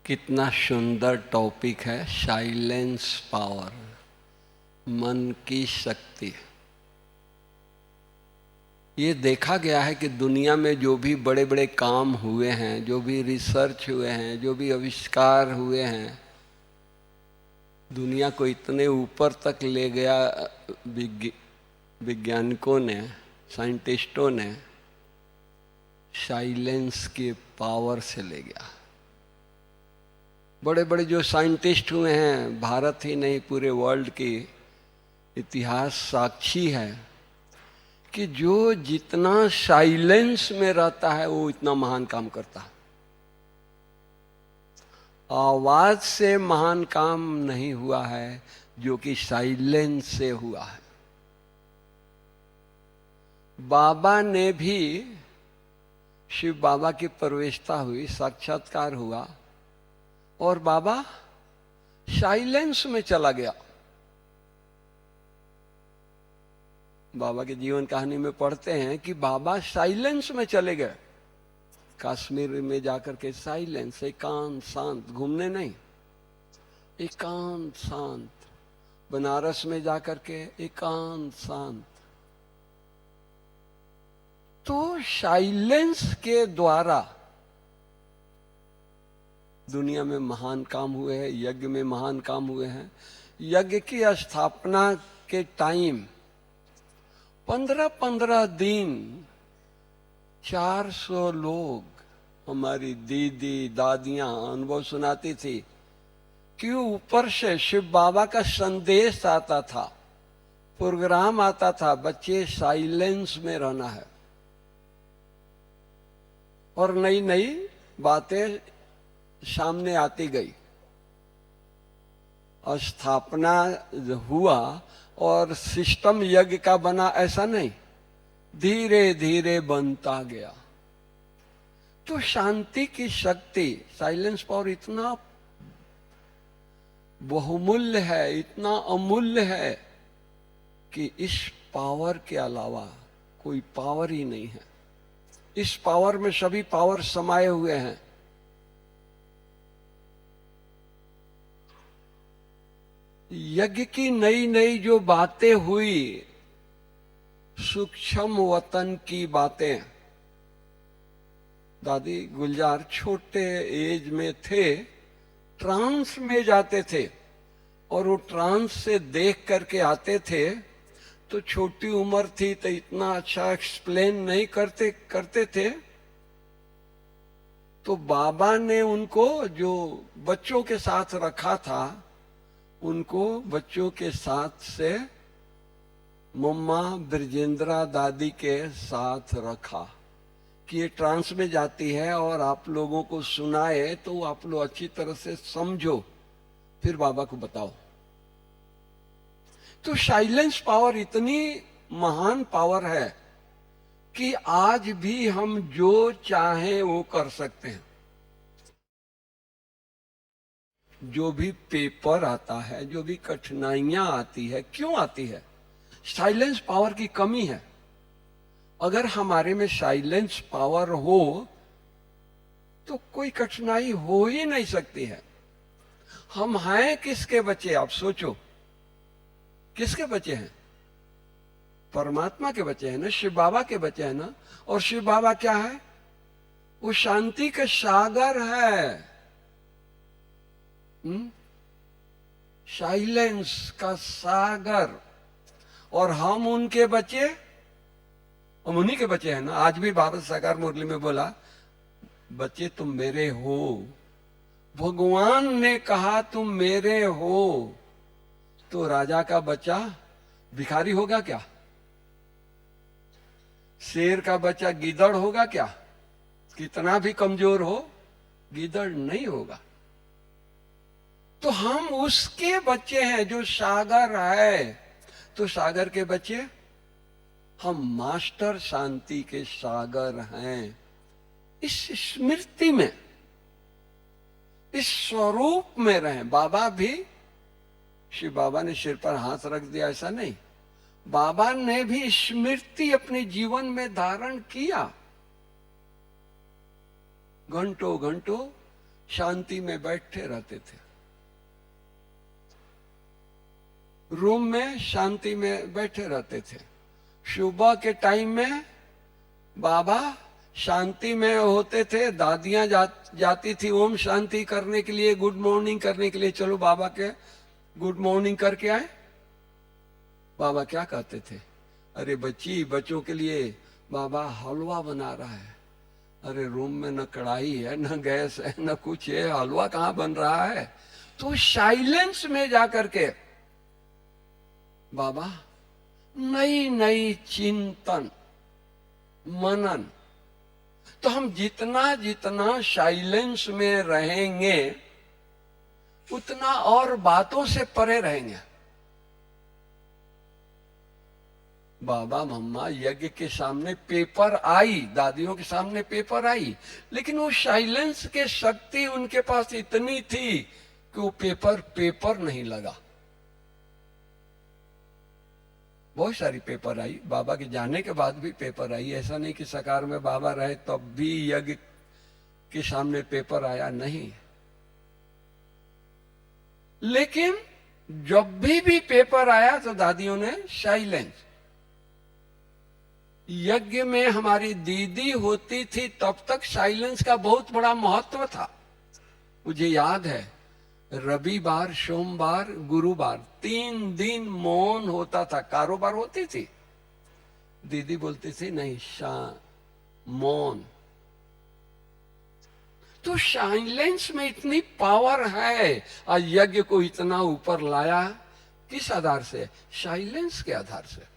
कितना सुंदर टॉपिक है, साइलेंस पावर, मन की शक्ति। ये देखा गया है कि दुनिया में जो भी बड़े बड़े काम हुए हैं, जो भी रिसर्च हुए हैं, जो भी आविष्कार हुए हैं, दुनिया को इतने ऊपर तक ले गया वैज्ञानिकों ने, साइंटिस्टों ने, साइलेंस के पावर से ले गया। बड़े बड़े जो साइंटिस्ट हुए हैं, भारत ही नहीं पूरे वर्ल्ड की इतिहास साक्षी है कि जो जितना साइलेंस में रहता है वो इतना महान काम करता है। आवाज से महान काम नहीं हुआ है, जो कि साइलेंस से हुआ है। बाबा ने भी, शिव बाबा की प्रवेशता हुई, साक्षात्कार हुआ और बाबा साइलेंस में चला गया। बाबा के जीवन कहानी में पढ़ते हैं कि बाबा साइलेंस में चले गए। कश्मीर में जाकर के साइलेंस, एकांत शांत, घूमने नहीं, एकांत शांत। बनारस में जाकर के एकांत शांत। तो साइलेंस के द्वारा दुनिया में महान काम हुए हैं, यज्ञ में महान काम हुए हैं। यज्ञ की स्थापना के टाइम 15-15 दिन 400 लोग, हमारी दीदी दादियां अनुभव सुनाती थी कि ऊपर से शिव बाबा का संदेश आता था, प्रोग्राम आता था, बच्चे साइलेंस में रहना है। और नई नई बातें सामने आती गई। स्थापना हुआ और सिस्टम यज्ञ का बना, ऐसा नहीं, धीरे धीरे बनता गया। तो शांति की शक्ति, साइलेंस पावर इतना बहुमूल्य है, इतना अमूल्य है कि इस पावर के अलावा कोई पावर ही नहीं है। इस पावर में सभी पावर समाये हुए हैं। यज्ञ की नई नई जो बातें हुई, सूक्ष्म वतन की बातें, दादी गुलजार छोटे एज में थे, ट्रांस में जाते थे और वो ट्रांस से देख करके आते थे। तो छोटी उम्र थी तो इतना अच्छा एक्सप्लेन नहीं करते थे। तो बाबा ने उनको, जो बच्चों के साथ रखा था, उनको बच्चों के साथ से मम्मा ब्रजेंद्रा दादी के साथ रखा कि ये ट्रांस में जाती है और आप लोगों को सुनाए तो आप लोग अच्छी तरह से समझो, फिर बाबा को बताओ। तो साइलेंस पावर इतनी महान पावर है कि आज भी हम जो चाहें वो कर सकते हैं। जो भी पेपर आता है, जो भी कठिनाइयां आती है, क्यों आती है? साइलेंस पावर की कमी है। अगर हमारे में साइलेंस पावर हो तो कोई कठिनाई हो ही नहीं सकती है। हम हैं किसके बच्चे? आप सोचो, किसके बच्चे हैं? परमात्मा के बच्चे हैं ना, शिव बाबा के बच्चे हैं ना। और शिव बाबा क्या है? वो शांति का सागर है, साइलेंस का सागर। और हम उनके बच्चे, हम उन्हीं के बच्चे हैं ना। आज भी बाबा साकार मुरली में बोला, बच्चे तुम मेरे हो। भगवान ने कहा तुम मेरे हो। तो राजा का बच्चा भिखारी होगा क्या? शेर का बच्चा गीदड़ होगा क्या? कितना भी कमजोर हो, गीदड़ नहीं होगा। तो हम उसके बच्चे हैं जो सागर है। तो सागर के बच्चे हम मास्टर शांति के सागर हैं। इस स्मृति में, इस स्वरूप में रहें। बाबा भी, शिव बाबा ने सिर पर हाथ रख दिया ऐसा नहीं, बाबा ने भी स्मृति अपने जीवन में धारण किया। घंटों घंटों शांति में बैठे रहते थे, रूम में शांति में बैठे रहते थे। सुबह के टाइम में बाबा शांति में होते थे, दादियां जाती थी ओम शांति करने के लिए, गुड मॉर्निंग करने के लिए, चलो बाबा के गुड मॉर्निंग करके आए। बाबा क्या कहते थे, अरे बच्चों के लिए बाबा हलवा बना रहा है। अरे रूम में न कढ़ाई है, न गैस है, न कुछ है, हलवा कहाँ बन रहा है। तो साइलेंस में जाकर के बाबा नई नई चिंतन मनन। तो हम जितना जितना साइलेंस में रहेंगे उतना और बातों से परे रहेंगे। बाबा मम्मा यज्ञ के सामने पेपर आई, दादियों के सामने पेपर आई, लेकिन वो साइलेंस के शक्ति उनके पास इतनी थी कि वो पेपर नहीं लगा। बहुत सारी पेपर आई, बाबा के जाने के बाद भी पेपर आई। ऐसा नहीं कि सकार में बाबा रहे तब भी यज्ञ के सामने पेपर आया, नहीं। लेकिन जब भी पेपर आया तो दादियों ने साइलेंस। यज्ञ में हमारी दीदी होती थी तब तक साइलेंस का बहुत बड़ा महत्व था। मुझे याद है रविवार, सोमवार, गुरुवार 3 दिन मौन होता था। कारोबार होती थी, दीदी बोलती थी नहीं मौन। तो साइलेंस में इतनी पावर है। और यज्ञ को इतना ऊपर लाया किस आधार से? साइलेंस के आधार से।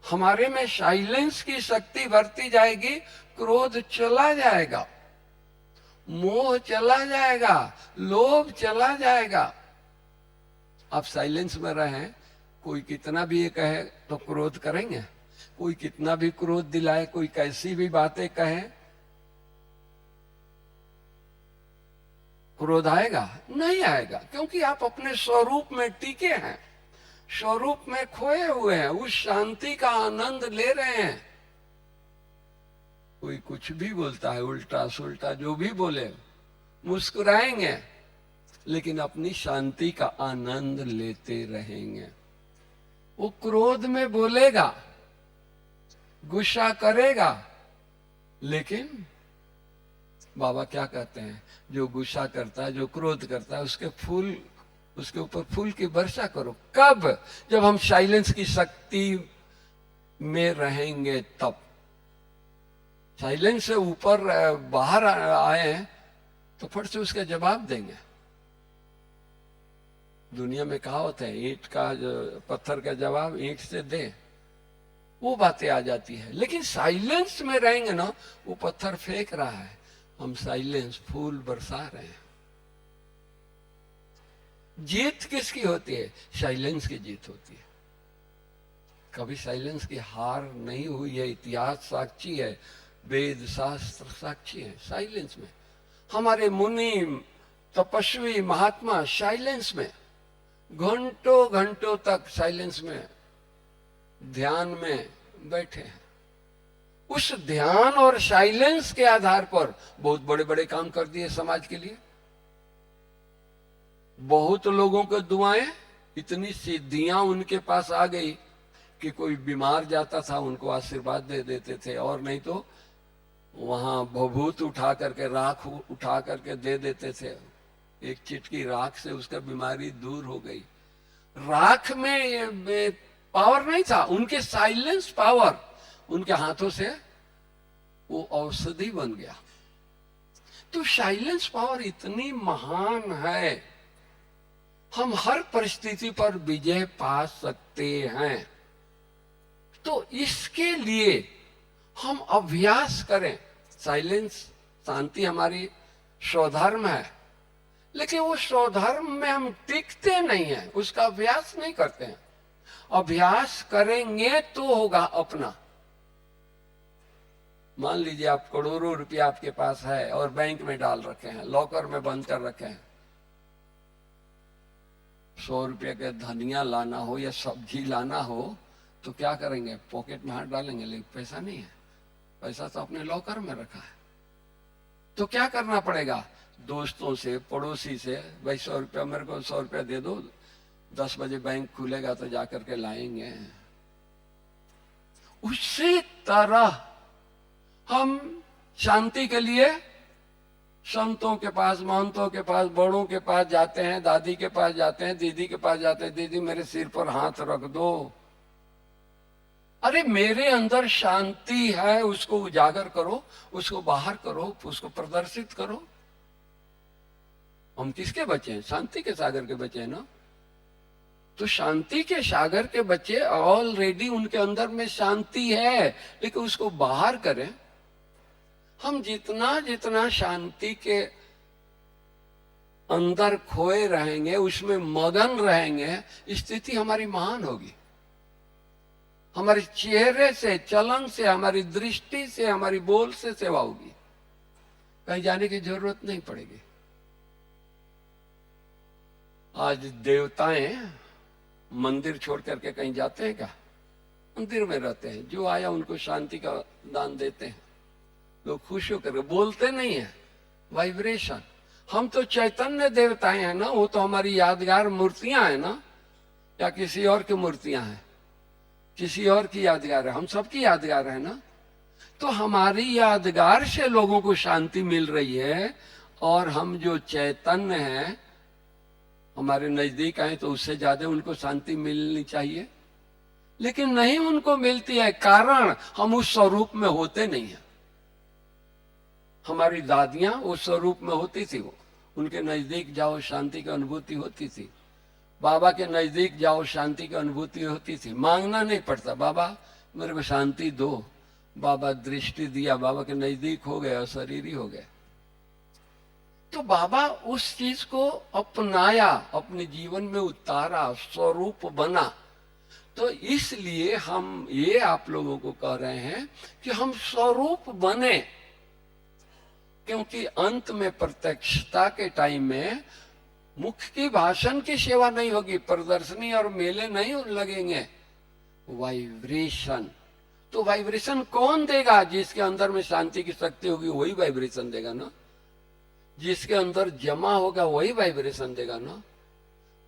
हमारे में साइलेंस की शक्ति बढ़ती जाएगी, क्रोध चला जाएगा, मोह चला जाएगा, लोभ चला जाएगा। आप साइलेंस में रहें, कोई कितना भी ये कहे तो क्रोध करेंगे, कोई कितना भी क्रोध दिलाए, कोई कैसी भी बातें कहे, क्रोध आएगा? नहीं आएगा, क्योंकि आप अपने स्वरूप में टिके हैं, स्वरूप में खोए हुए हैं, उस शांति का आनंद ले रहे हैं। कोई कुछ भी बोलता है, उल्टा सुल्टा जो भी बोले, मुस्कुराएंगे, लेकिन अपनी शांति का आनंद लेते रहेंगे। वो क्रोध में बोलेगा, गुस्सा करेगा, लेकिन बाबा क्या कहते हैं, जो गुस्सा करता है, जो क्रोध करता है, उसके ऊपर फूल की वर्षा करो। कब? जब हम साइलेंस की शक्ति में रहेंगे तब। साइलेंस से ऊपर बाहर आए तो फट से उसका जवाब देंगे। दुनिया में कहावत है, ईंट का पत्थर का जवाब ईंट से दे, वो बातें आ जाती है। लेकिन साइलेंस में रहेंगे ना, वो पत्थर फेंक रहा है, हम साइलेंस फूल बरसा रहे हैं। जीत किसकी होती है? साइलेंस की जीत होती है। कभी साइलेंस की हार नहीं हुई है, इतिहास साक्षी है, वेद शास्त्र साक्षी है। साइलेंस में हमारे मुनि तपस्वी महात्मा साइलेंस में घंटों घंटों तक साइलेंस में ध्यान में बैठे हैं। उस ध्यान और साइलेंस के आधार पर बहुत बड़े बड़े काम कर दिए समाज के लिए। बहुत लोगों को दुआएं, इतनी सिद्धियां उनके पास आ गई कि कोई बीमार जाता था उनको आशीर्वाद दे देते थे, और नहीं तो वहां भभूत उठा करके, राख उठा करके दे देते थे। एक चिटकी राख से उसका बीमारी दूर हो गई। राख में पावर नहीं था, उनके साइलेंस पावर, उनके हाथों से वो औषधि बन गया। तो साइलेंस पावर इतनी महान है, हम हर परिस्थिति पर विजय पा सकते हैं। तो इसके लिए हम अभ्यास करें। साइलेंस, शांति हमारी स्वधर्म है, लेकिन वो स्वधर्म में हम टिकते नहीं हैं, उसका अभ्यास नहीं करते हैं। अभ्यास करेंगे तो होगा अपना। मान लीजिए आप करोड़ों रुपया आपके पास है और बैंक में डाल रखे हैं, लॉकर में बंद कर रखे हैं। 100 रुपये का धनिया लाना हो या सब्जी लाना हो तो क्या करेंगे? पॉकेट में हाथ डालेंगे, लेकिन पैसा नहीं है। पैसा तो अपने लॉकर में रखा है। तो क्या करना पड़ेगा? दोस्तों से, पड़ोसी से, भाई 100 रुपया मेरे को 100 रुपया दे दो, 10 बजे बैंक खुलेगा तो जाकर के लाएंगे। उसी तरह हम शांति के लिए संतों के पास, महंतों के पास, बड़ों के पास जाते हैं, दादी के पास जाते हैं, दीदी के पास जाते हैं, दीदी मेरे सिर पर हाथ रख दो। अरे मेरे अंदर शांति है, उसको उजागर करो, उसको बाहर करो, उसको प्रदर्शित करो। हम किसके बच्चे हैं? शांति के सागर के बच्चे हैं ना। तो शांति के सागर के बच्चे ऑलरेडी उनके अंदर में शांति है, लेकिन उसको बाहर करें। हम जितना जितना शांति के अंदर खोए रहेंगे, उसमें मगन रहेंगे, स्थिति हमारी महान होगी। हमारे चेहरे से, चलन से, हमारी दृष्टि से, हमारी बोल से सेवा होगी। कहीं जाने की जरूरत नहीं पड़ेगी। आज देवताएं मंदिर छोड़ करके कहीं जाते हैं क्या? मंदिर में रहते हैं। जो आया उनको शांति का दान देते हैं, लोग खुश होकर बोलते नहीं है। वाइब्रेशन। हम तो चैतन्य देवताएं हैं ना, वो तो हमारी यादगार मूर्तियां हैं ना, या किसी और की मूर्तियां हैं? किसी और की यादगार है, हम सबकी यादगार है ना। तो हमारी यादगार से लोगों को शांति मिल रही है, और हम जो चैतन्य हैं, हमारे नजदीक आए तो उससे ज्यादा उनको शांति मिलनी चाहिए, लेकिन नहीं उनको मिलती है। कारण हम उस स्वरूप में होते नहीं है। हमारी दादियां उस स्वरूप में होती थी, वो उनके नजदीक जाओ शांति की अनुभूति होती थी। बाबा के नजदीक जाओ शांति की अनुभूति होती थी। मांगना नहीं पड़ता, बाबा मेरे को शांति दो। बाबा दृष्टि दिया, बाबा के नजदीक हो गए, अशरीरी हो गए। तो बाबा उस चीज को अपनाया, अपने जीवन में उतारा, स्वरूप बना। तो इसलिए हम ये आप लोगों को कह रहे हैं कि हम स्वरूप बने, क्योंकि अंत में प्रत्यक्षता के टाइम में मुख की भाषण की सेवा नहीं होगी, प्रदर्शनी और मेले नहीं लगेंगे। वाइब्रेशन। तो वाइब्रेशन कौन देगा? जिसके अंदर में शांति की शक्ति होगी वही वाइब्रेशन देगा ना। जिसके अंदर जमा होगा वही वाइब्रेशन देगा ना।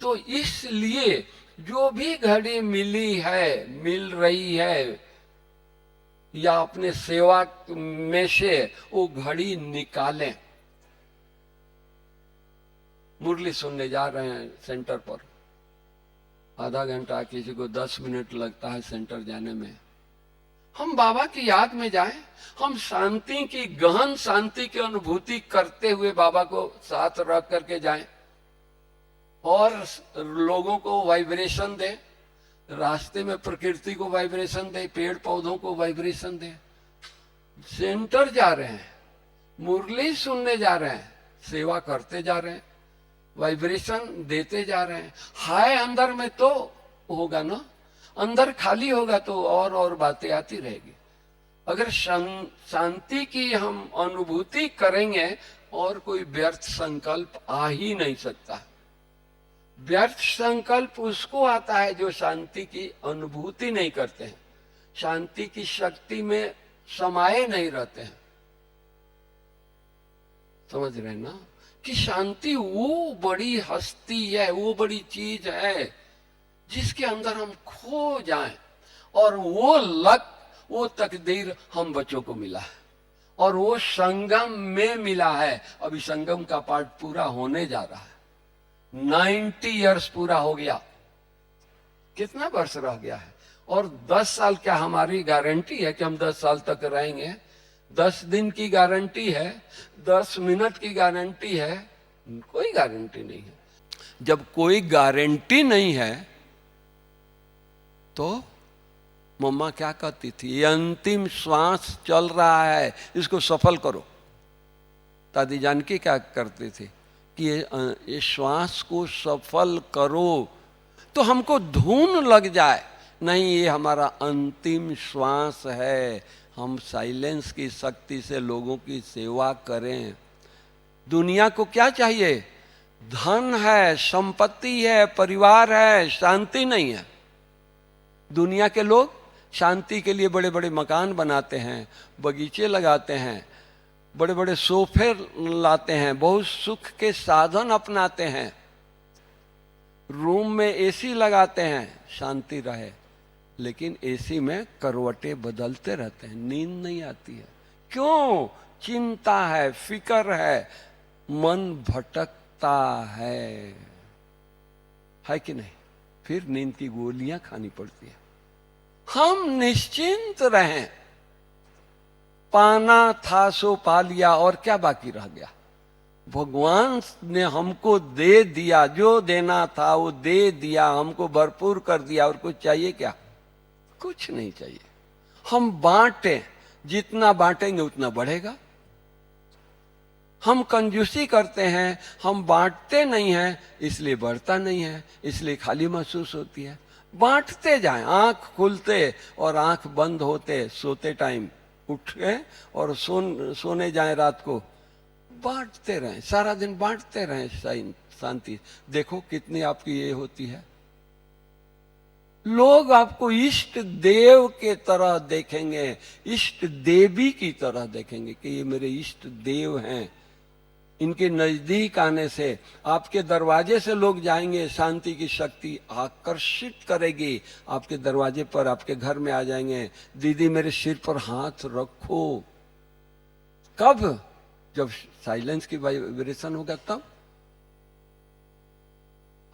तो इसलिए जो भी घड़ी मिली है, मिल रही है, या अपने सेवा में से वो घड़ी निकालें। मुरली सुनने जा रहे हैं सेंटर पर, आधा घंटा, किसी को 10 मिनट लगता है सेंटर जाने में। हम बाबा की याद में जाएं, हम शांति की, गहन शांति की अनुभूति करते हुए बाबा को साथ रख करके जाएं, और लोगों को वाइब्रेशन दें। रास्ते में प्रकृति को वाइब्रेशन दे, पेड़ पौधों को वाइब्रेशन दे। सेंटर जा रहे हैं, मुरली सुनने जा रहे हैं, सेवा करते जा रहे हैं, वाइब्रेशन देते जा रहे हैं। हाय अंदर में तो होगा ना। अंदर खाली होगा तो और बातें आती रहेगी। अगर शांति की हम अनुभूति करेंगे, और कोई व्यर्थ संकल्प आ ही नहीं सकता। व्यर्थ संकल्प उसको आता है जो शांति की अनुभूति नहीं करते हैं, शांति की शक्ति में समाये नहीं रहते हैं। समझ रहे हैं ना कि शांति वो बड़ी हस्ती है, वो बड़ी चीज है जिसके अंदर हम खो जाएं, और वो लक, वो तकदीर हम बच्चों को मिला है, और वो संगम में मिला है। अभी संगम का पार्ट पूरा होने जा रहा है। 90 इयर्स पूरा हो गया। कितना वर्ष रह गया है? और 10 साल क्या हमारी गारंटी है कि हम 10 साल तक रहेंगे? 10 दिन की गारंटी है, 10 मिनट की गारंटी है? कोई गारंटी नहीं है। जब कोई गारंटी नहीं है तो मम्मा क्या कहती थी? ये अंतिम श्वास चल रहा है, इसको सफल करो। दादी जानकी क्या करती थी कि ये श्वास को सफल करो, तो हमको धुन लग जाए, नहीं ये हमारा अंतिम श्वास है, हम साइलेंस की शक्ति से लोगों की सेवा करें। दुनिया को क्या चाहिए? धन है, संपत्ति है, परिवार है, शांति नहीं है। दुनिया के लोग शांति के लिए बड़े बड़े मकान बनाते हैं, बगीचे लगाते हैं, बड़े बड़े सोफे लाते हैं, बहुत सुख के साधन अपनाते हैं, रूम में एसी लगाते हैं शांति रहे, लेकिन एसी में करवटें बदलते रहते हैं, नींद नहीं आती है। क्यों? चिंता है, फिक्र है, मन भटकता है कि नहीं? फिर नींद की गोलियां खानी पड़ती है। हम निश्चिंत रहें, पाना था सो पा लिया, और क्या बाकी रह गया? भगवान ने हमको दे दिया, जो देना था वो दे दिया, हमको भरपूर कर दिया, और कुछ चाहिए क्या? कुछ नहीं चाहिए। हम बांटें, जितना बांटेंगे उतना बढ़ेगा। हम कंजूसी करते हैं, हम बांटते नहीं हैं, इसलिए बढ़ता नहीं है, इसलिए खाली महसूस होती है। बांटते जाएं, आंख खुलते और आंख बंद होते, सोते टाइम उठे और सोने जाएं रात को, बांटते रहें, सारा दिन बांटते रहें शांति। देखो कितनी आपकी ये होती है। लोग आपको इष्ट देव के तरह देखेंगे, इष्ट देवी की तरह देखेंगे कि ये मेरे इष्ट देव हैं। इनके नजदीक आने से, आपके दरवाजे से लोग जाएंगे, शांति की शक्ति आकर्षित करेगी, आपके दरवाजे पर, आपके घर में आ जाएंगे। दीदी मेरे सिर पर हाथ रखो। कब? जब साइलेंस की वाइब्रेशन होगा तब।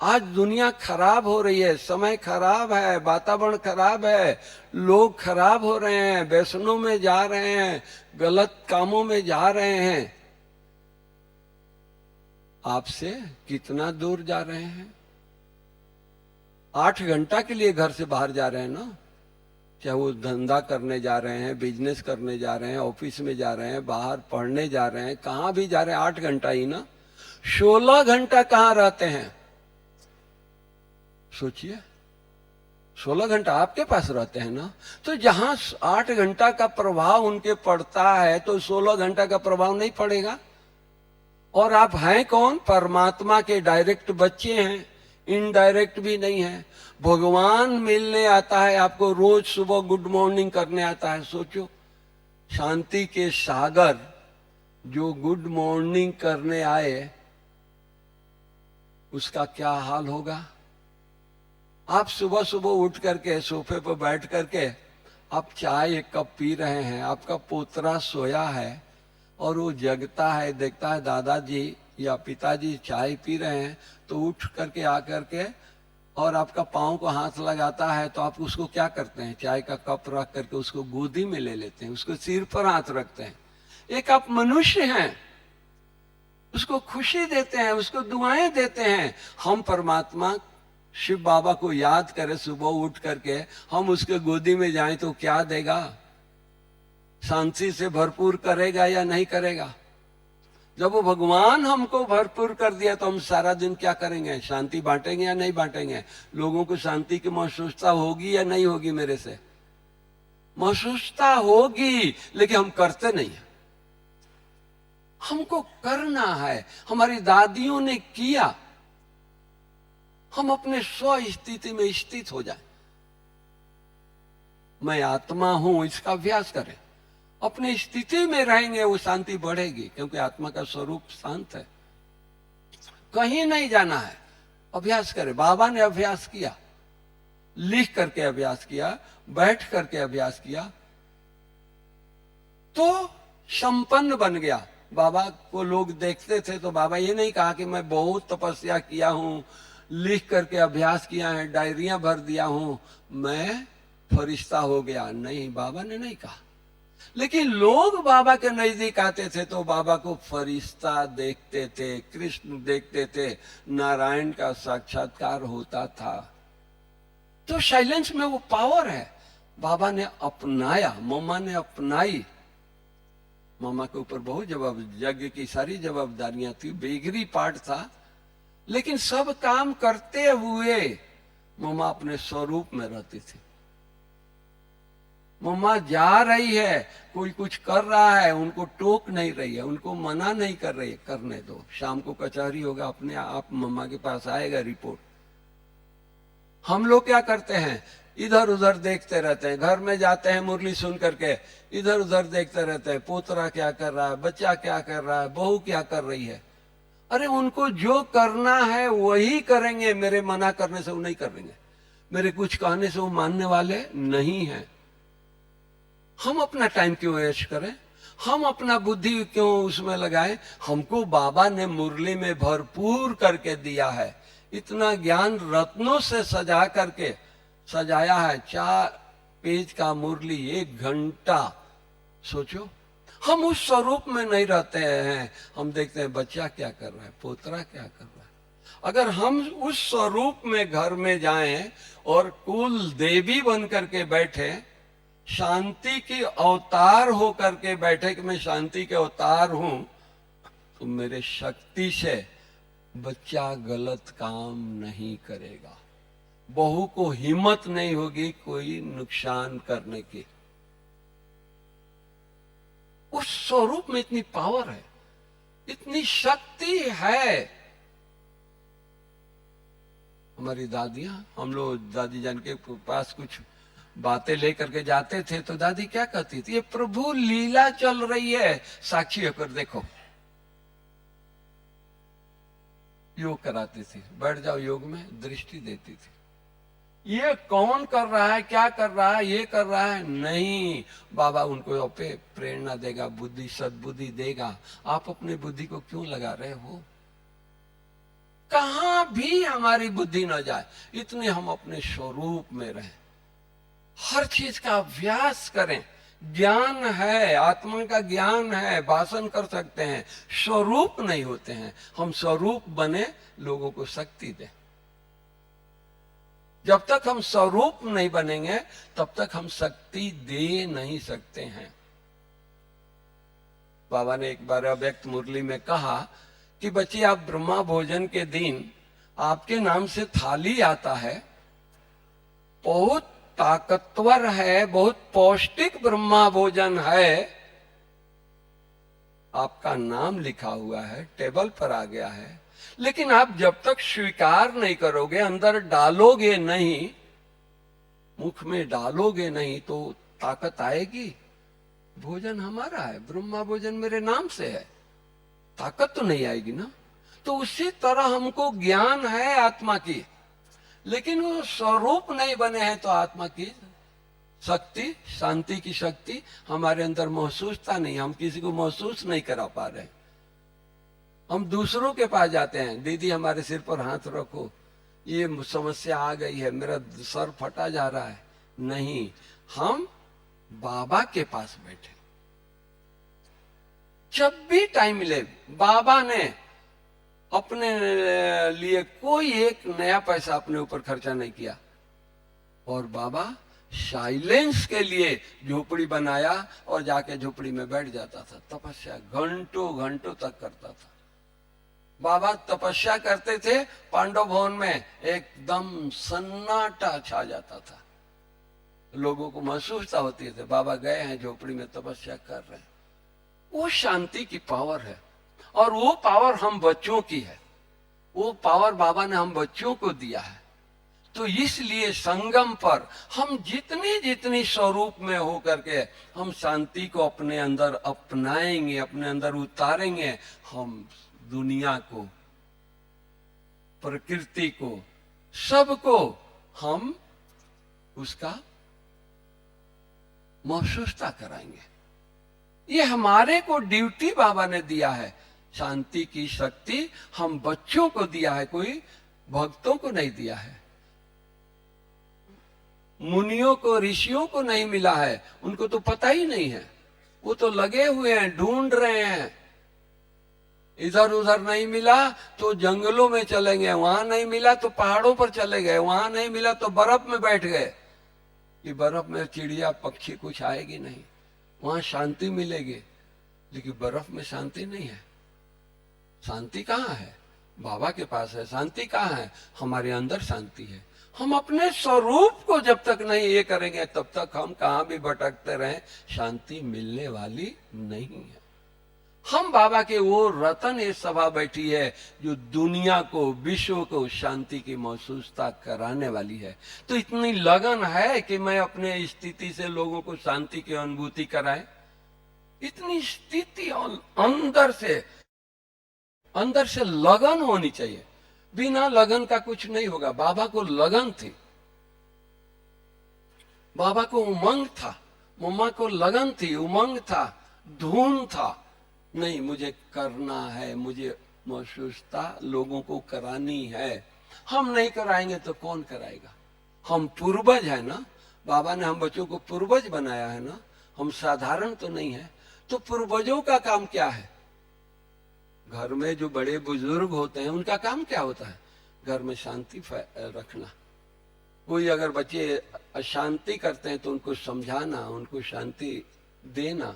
आज दुनिया खराब हो रही है, समय खराब है, वातावरण खराब है, लोग खराब हो रहे हैं, व्यसनों में जा रहे हैं, गलत कामों में जा रहे हैं। आपसे कितना दूर जा रहे हैं? 8 घंटा के लिए घर से बाहर जा रहे हैं ना, चाहे वो धंधा करने जा रहे हैं, बिजनेस करने जा रहे हैं, ऑफिस में जा रहे हैं, बाहर पढ़ने जा रहे हैं, कहां भी जा रहे हैं, 8 घंटा ही ना। 16 घंटा कहां रहते हैं? सोचिए, 16 घंटा आपके पास रहते हैं ना। तो जहां 8 घंटा का प्रभाव उनके पड़ता है, तो 16 घंटा का प्रभाव नहीं पड़ेगा। और आप हैं कौन? परमात्मा के डायरेक्ट बच्चे हैं, इनडायरेक्ट भी नहीं है। भगवान मिलने आता है आपको, रोज सुबह गुड मॉर्निंग करने आता है। सोचो, शांति के सागर जो गुड मॉर्निंग करने आए, उसका क्या हाल होगा? आप सुबह सुबह उठ करके सोफे पर बैठ करके आप चाय एक कप पी रहे हैं, आपका पोतरा सोया है और वो जगता है, देखता है दादाजी या पिताजी चाय पी रहे हैं, तो उठ करके आकर के और आपका पाँव को हाथ लगाता है, तो आप उसको क्या करते हैं? चाय का कप रख करके उसको गोदी में ले लेते हैं, उसको सिर पर हाथ रखते हैं। एक आप मनुष्य हैं, उसको खुशी देते हैं, उसको दुआएं देते हैं। हम परमात्मा शिव बाबा को याद करें, सुबह उठ करके हम उसके गोदी में जाएं तो क्या देगा? शांति से भरपूर करेगा या नहीं करेगा? जब वो भगवान हमको भरपूर कर दिया तो हम सारा दिन क्या करेंगे? शांति बांटेंगे या नहीं बांटेंगे? लोगों को शांति की महसूसता होगी या नहीं होगी? मेरे से महसूसता होगी, लेकिन हम करते नहीं है। हमको करना है, हमारी दादियों ने किया। हम अपने स्व स्थिति में स्थित हो जाए। मैं आत्मा हूं, इसका अभ्यास करें। अपनी स्थिति में रहेंगे, वो शांति बढ़ेगी, क्योंकि आत्मा का स्वरूप शांत है। कहीं नहीं जाना है, अभ्यास करें। बाबा ने अभ्यास किया, लिख करके अभ्यास किया, बैठ करके अभ्यास किया, तो संपन्न बन गया। बाबा को लोग देखते थे तो बाबा ये नहीं कहा कि मैं बहुत तपस्या किया हूं, लिख करके अभ्यास किया है, डायरियां भर दिया हूं, मैं फरिश्ता हो गया। नहीं, बाबा ने नहीं कहा। लेकिन लोग बाबा के नजदीक आते थे तो बाबा को फरिश्ता देखते थे, कृष्ण देखते थे, नारायण का साक्षात्कार होता था। तो साइलेंस में वो पावर है। बाबा ने अपनाया, मम्मा ने अपनाई। मम्मा के ऊपर बहुत यज्ञ की सारी जवाबदारियां थी, बेगरी पाठ था, लेकिन सब काम करते हुए मम्मा अपने स्वरूप में रहती थी। मम्मा जा रही है, कोई कुछ कर रहा है, उनको टोक नहीं रही है, उनको मना नहीं कर रही है, करने दो, शाम को कचहरी होगा, अपने आप मम्मा के पास आएगा रिपोर्ट। हम लोग क्या करते हैं, इधर उधर देखते रहते हैं, घर में जाते हैं मुरली सुन करके इधर उधर देखते रहते हैं, पोतरा क्या कर रहा है, बच्चा क्या कर रहा है, बहू क्या कर रही है। अरे उनको जो करना है वही करेंगे, मेरे मना करने से वो नहीं करेंगे, मेरे कुछ कहने से वो मानने वाले नहीं है। हम अपना टाइम क्यों वेस्ट करें, हम अपना बुद्धि क्यों उसमें लगाएं। हमको बाबा ने मुरली में भरपूर करके दिया है, इतना ज्ञान रत्नों से सजा करके सजाया है। 4 पेज का मुरली 1 घंटा। सोचो, हम उस स्वरूप में नहीं रहते हैं। हम देखते हैं बच्चा क्या कर रहा है, पोतरा क्या कर रहा है। अगर हम उस स्वरूप में घर में जाएं और कुल देवी बन करके बैठे, शांति की अवतार हो करके बैठे कि मैं शांति के अवतार हूं, तो मेरे शक्ति से बच्चा गलत काम नहीं करेगा, बहू को हिम्मत नहीं होगी कोई नुकसान करने की। उस स्वरूप में इतनी पावर है, इतनी शक्ति है। हमारी दादियां, हम लोग दादी जान के पास कुछ बातें लेकर के जाते थे तो दादी क्या कहती थी, ये प्रभु लीला चल रही है, साक्षी होकर देखो। योग कराती थी, बैठ जाओ योग में, दृष्टि देती थी। ये कौन कर रहा है, क्या कर रहा है, ये कर रहा है, नहीं, बाबा उनको पे प्रेरणा देगा, बुद्धि सद्बुद्धि देगा। आप अपने बुद्धि को क्यों लगा रहे हो, कहां भी हमारी बुद्धि न जाए, इतने हम अपने स्वरूप में रहें, हर चीज का अभ्यास करें। ज्ञान है, आत्मा का ज्ञान है, भाषण कर सकते हैं, स्वरूप नहीं होते हैं। हम स्वरूप बने, लोगों को शक्ति दें। जब तक हम स्वरूप नहीं बनेंगे तब तक हम शक्ति दे नहीं सकते हैं। बाबा ने एक बार अव्यक्त मुरली में कहा कि बच्चे, आप ब्रह्मा भोजन के दिन आपके नाम से थाली आता है, बहुत ताकतवर है, बहुत पौष्टिक ब्रह्मा भोजन है, आपका नाम लिखा हुआ है, टेबल पर आ गया है, लेकिन आप जब तक स्वीकार नहीं करोगे, अंदर डालोगे नहीं, मुख में डालोगे नहीं, तो ताकत आएगी। भोजन हमारा है, ब्रह्मा भोजन मेरे नाम से है, ताकत तो नहीं आएगी ना। तो उसी तरह हमको ज्ञान है आत्मा की, लेकिन वो स्वरूप नहीं बने हैं, तो आत्मा की शक्ति, शांति की शक्ति हमारे अंदर महसूसता नहीं, हम किसी को महसूस नहीं करा पा रहे। हम दूसरों के पास जाते हैं, दीदी हमारे सिर पर हाथ रखो, ये समस्या आ गई है, मेरा सर फटा जा रहा है। नहीं, हम बाबा के पास बैठे, जब भी टाइम मिले। बाबा ने अपने लिए कोई एक नया पैसा अपने ऊपर खर्चा नहीं किया, और बाबा साइलेंस के लिए झोपड़ी बनाया और जाके झोपड़ी में बैठ जाता था, तपस्या घंटों घंटों तक करता था। बाबा तपस्या करते थे, पांडव भवन में एकदम सन्नाटा छा जाता था, लोगों को महसूसता होती थी बाबा गए हैं झोपड़ी में, तपस्या कर रहे हैं। वो शांति की पावर है, और वो पावर हम बच्चों की है, वो पावर बाबा ने हम बच्चों को दिया है। तो इसलिए संगम पर हम जितनी जितनी स्वरूप में हो करके हम शांति को अपने अंदर अपनाएंगे, अपने अंदर उतारेंगे, हम दुनिया को, प्रकृति को, सबको हम उसका महसूसता कराएंगे। ये हमारे को ड्यूटी बाबा ने दिया है, शांति की शक्ति हम बच्चों को दिया है, कोई भक्तों को नहीं दिया है, मुनियों को, ऋषियों को नहीं मिला है, उनको तो पता ही नहीं है, वो तो लगे हुए हैं, ढूंढ रहे हैं। इधर उधर नहीं मिला तो जंगलों में चले गए, वहां नहीं मिला तो पहाड़ों पर चले गए, वहां नहीं मिला तो बर्फ में बैठ गए कि बर्फ में चिड़िया पक्षी कुछ आएगी नहीं, वहां शांति मिलेगी। लेकिन बर्फ में शांति नहीं है। शांति कहाँ है? बाबा के पास है। शांति कहाँ है? हमारे अंदर शांति है। हम अपने स्वरूप को जब तक नहीं ये करेंगे तब तक हम कहाँ भी भटकते रहें, शांति मिलने वाली नहीं है। हम बाबा के वो रतन ये सभा बैठी है जो दुनिया को, विश्व को शांति की महसूसता कराने वाली है। तो इतनी लगन है कि मैं अपने स्थिति से लोगों को शांति की अनुभूति कराए। इतनी स्थिति अंदर से लगन होनी चाहिए। बिना लगन का कुछ नहीं होगा। बाबा को लगन थी, बाबा को उमंग था, मम्मा को लगन थी, उमंग था, धूम था। नहीं, मुझे करना है, मुझे महसूसता लोगों को करानी है। हम नहीं कराएंगे तो कौन कराएगा? हम पूर्वज है ना, बाबा ने हम बच्चों को पूर्वज बनाया है ना, हम साधारण तो नहीं है। तो पूर्वजों का काम क्या है? घर में जो बड़े बुजुर्ग होते हैं उनका काम क्या होता है? घर में शांति रखना। कोई अगर बच्चे अशांति करते हैं तो उनको समझाना, उनको शांति देना।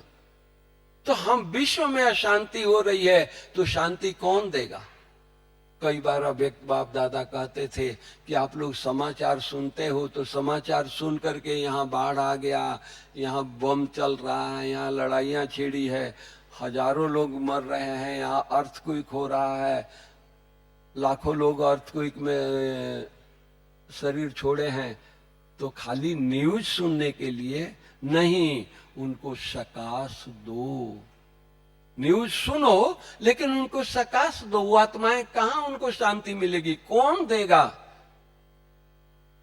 तो हम विश्व में अशांति हो रही है तो शांति कौन देगा? कई बार अव्यक्त बाप दादा कहते थे कि आप लोग समाचार सुनते हो तो समाचार सुन करके यहाँ बाढ़ आ गया, यहाँ बम चल रहा है, यहाँ लड़ाइयाँ छिड़ी है, हजारों लोग मर रहे हैं, यहाँ अर्थक्वेक हो रहा है, लाखों लोग अर्थक्वेक में शरीर छोड़े हैं। तो खाली न्यूज सुनने के लिए नहीं, उनको सकाश दो। न्यूज सुनो लेकिन उनको सकाश दो। वो आत्माएं कहां उनको शांति मिलेगी? कौन देगा?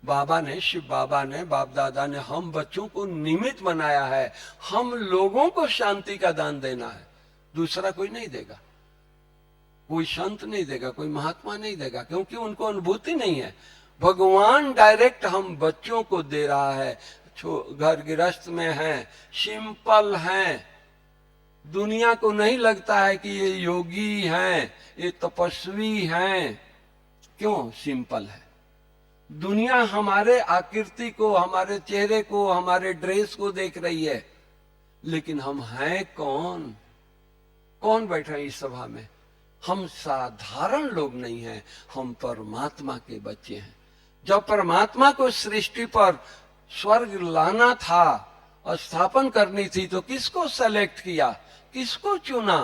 बाबा ने, शिव बाबा ने, बाप दादा ने हम बच्चों को निमित्त बनाया है। हम लोगों को शांति का दान देना है, दूसरा कोई नहीं देगा। कोई संत नहीं देगा, कोई महात्मा नहीं देगा, क्योंकि उनको अनुभूति नहीं है। भगवान डायरेक्ट हम बच्चों को दे रहा है। घर गृहस्थ में हैं, सिंपल हैं, दुनिया को नहीं लगता है कि ये योगी हैं, ये तपस्वी हैं। क्यों? सिंपल है। दुनिया हमारे आकृति को, हमारे चेहरे को, हमारे ड्रेस को देख रही है, लेकिन हम हैं कौन? कौन बैठा है इस सभा में? हम साधारण लोग नहीं हैं, हम परमात्मा के बच्चे हैं। जब परमात्मा को सृष्टि पर स्वर्ग लाना था, स्थापन करनी थी, तो किसको सेलेक्ट किया, किसको चुना?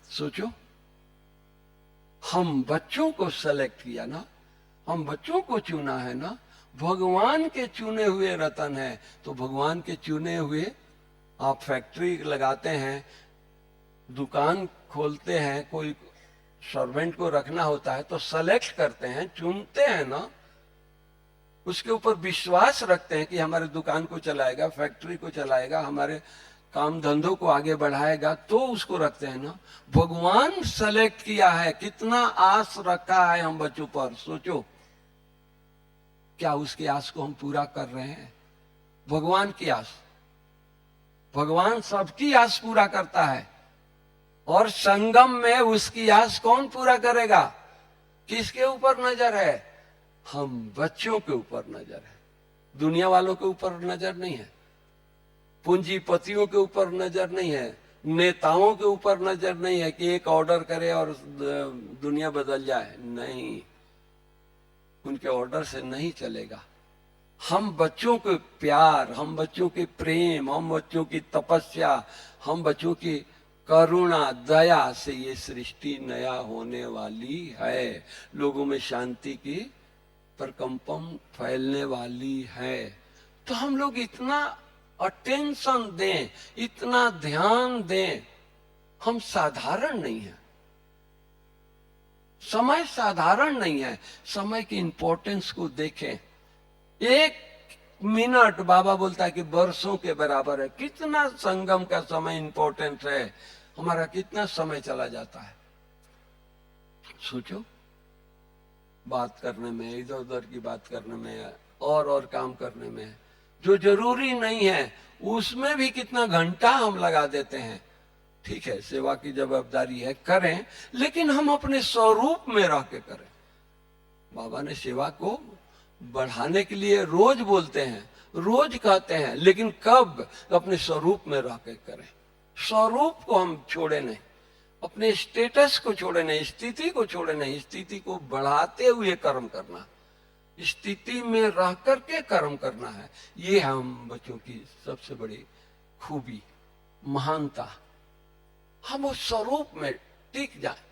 सोचो, हम बच्चों को सेलेक्ट किया ना, हम बच्चों को चुना है ना। भगवान के चुने हुए रतन है। तो भगवान के चुने हुए, आप फैक्ट्री लगाते हैं, दुकान खोलते हैं, कोई सर्वेंट को रखना होता है तो सेलेक्ट करते हैं, चुनते हैं ना, उसके ऊपर विश्वास रखते हैं कि हमारे दुकान को चलाएगा, फैक्ट्री को चलाएगा, हमारे काम धंधों को आगे बढ़ाएगा, तो उसको रखते हैं ना। भगवान सेलेक्ट किया है। कितना आस रखा है हम बच्चों पर, सोचो। क्या उसकी आस को हम पूरा कर रहे हैं? भगवान की आस, भगवान सबकी आस पूरा करता है। और संगम में उसकी आस कौन पूरा करेगा? किसके ऊपर नजर है? हम बच्चों के ऊपर नजर है। दुनिया वालों के ऊपर नजर नहीं है, पूंजीपतियों के ऊपर नजर नहीं है, नेताओं के ऊपर नजर नहीं है कि एक ऑर्डर करे और दुनिया बदल जाए। नहीं, उनके ऑर्डर से नहीं चलेगा। हम बच्चों के प्यार, हम बच्चों के प्रेम, हम बच्चों की तपस्या, हम बच्चों की करुणा, दया से ये सृष्टि नया होने वाली है। लोगों में शांति की प्रकंपन फैलने वाली है। तो हम लोग इतना अटेंशन दें, इतना ध्यान दें। हम साधारण नहीं है, समय साधारण नहीं है। समय की इंपॉर्टेंस को देखें। एक मिनट, बाबा बोलता है कि वर्षों के बराबर है। कितना संगम का समय इंपॉर्टेंट है, हमारा कितना समय चला जाता है। सोचो, बात करने में, इधर उधर की बात करने में, और काम करने में, जो जरूरी नहीं है उसमें भी कितना घंटा हम लगा देते हैं। ठीक है, सेवा की जवाबदारी है, करें, लेकिन हम अपने स्वरूप में रह के करें। बाबा ने सेवा को बढ़ाने के लिए रोज बोलते हैं, रोज कहते हैं, लेकिन कब? अपने स्वरूप में रह के करें। स्वरूप को हम छोड़े नहीं, अपने स्टेटस को छोड़े नहीं, स्थिति को छोड़े नहीं। स्थिति को बढ़ाते हुए कर्म करना, स्थिति में रह करके कर्म करना है। ये हम बच्चों की सबसे बड़ी खूबी, महानता। हम उस स्वरूप में टिक जाए।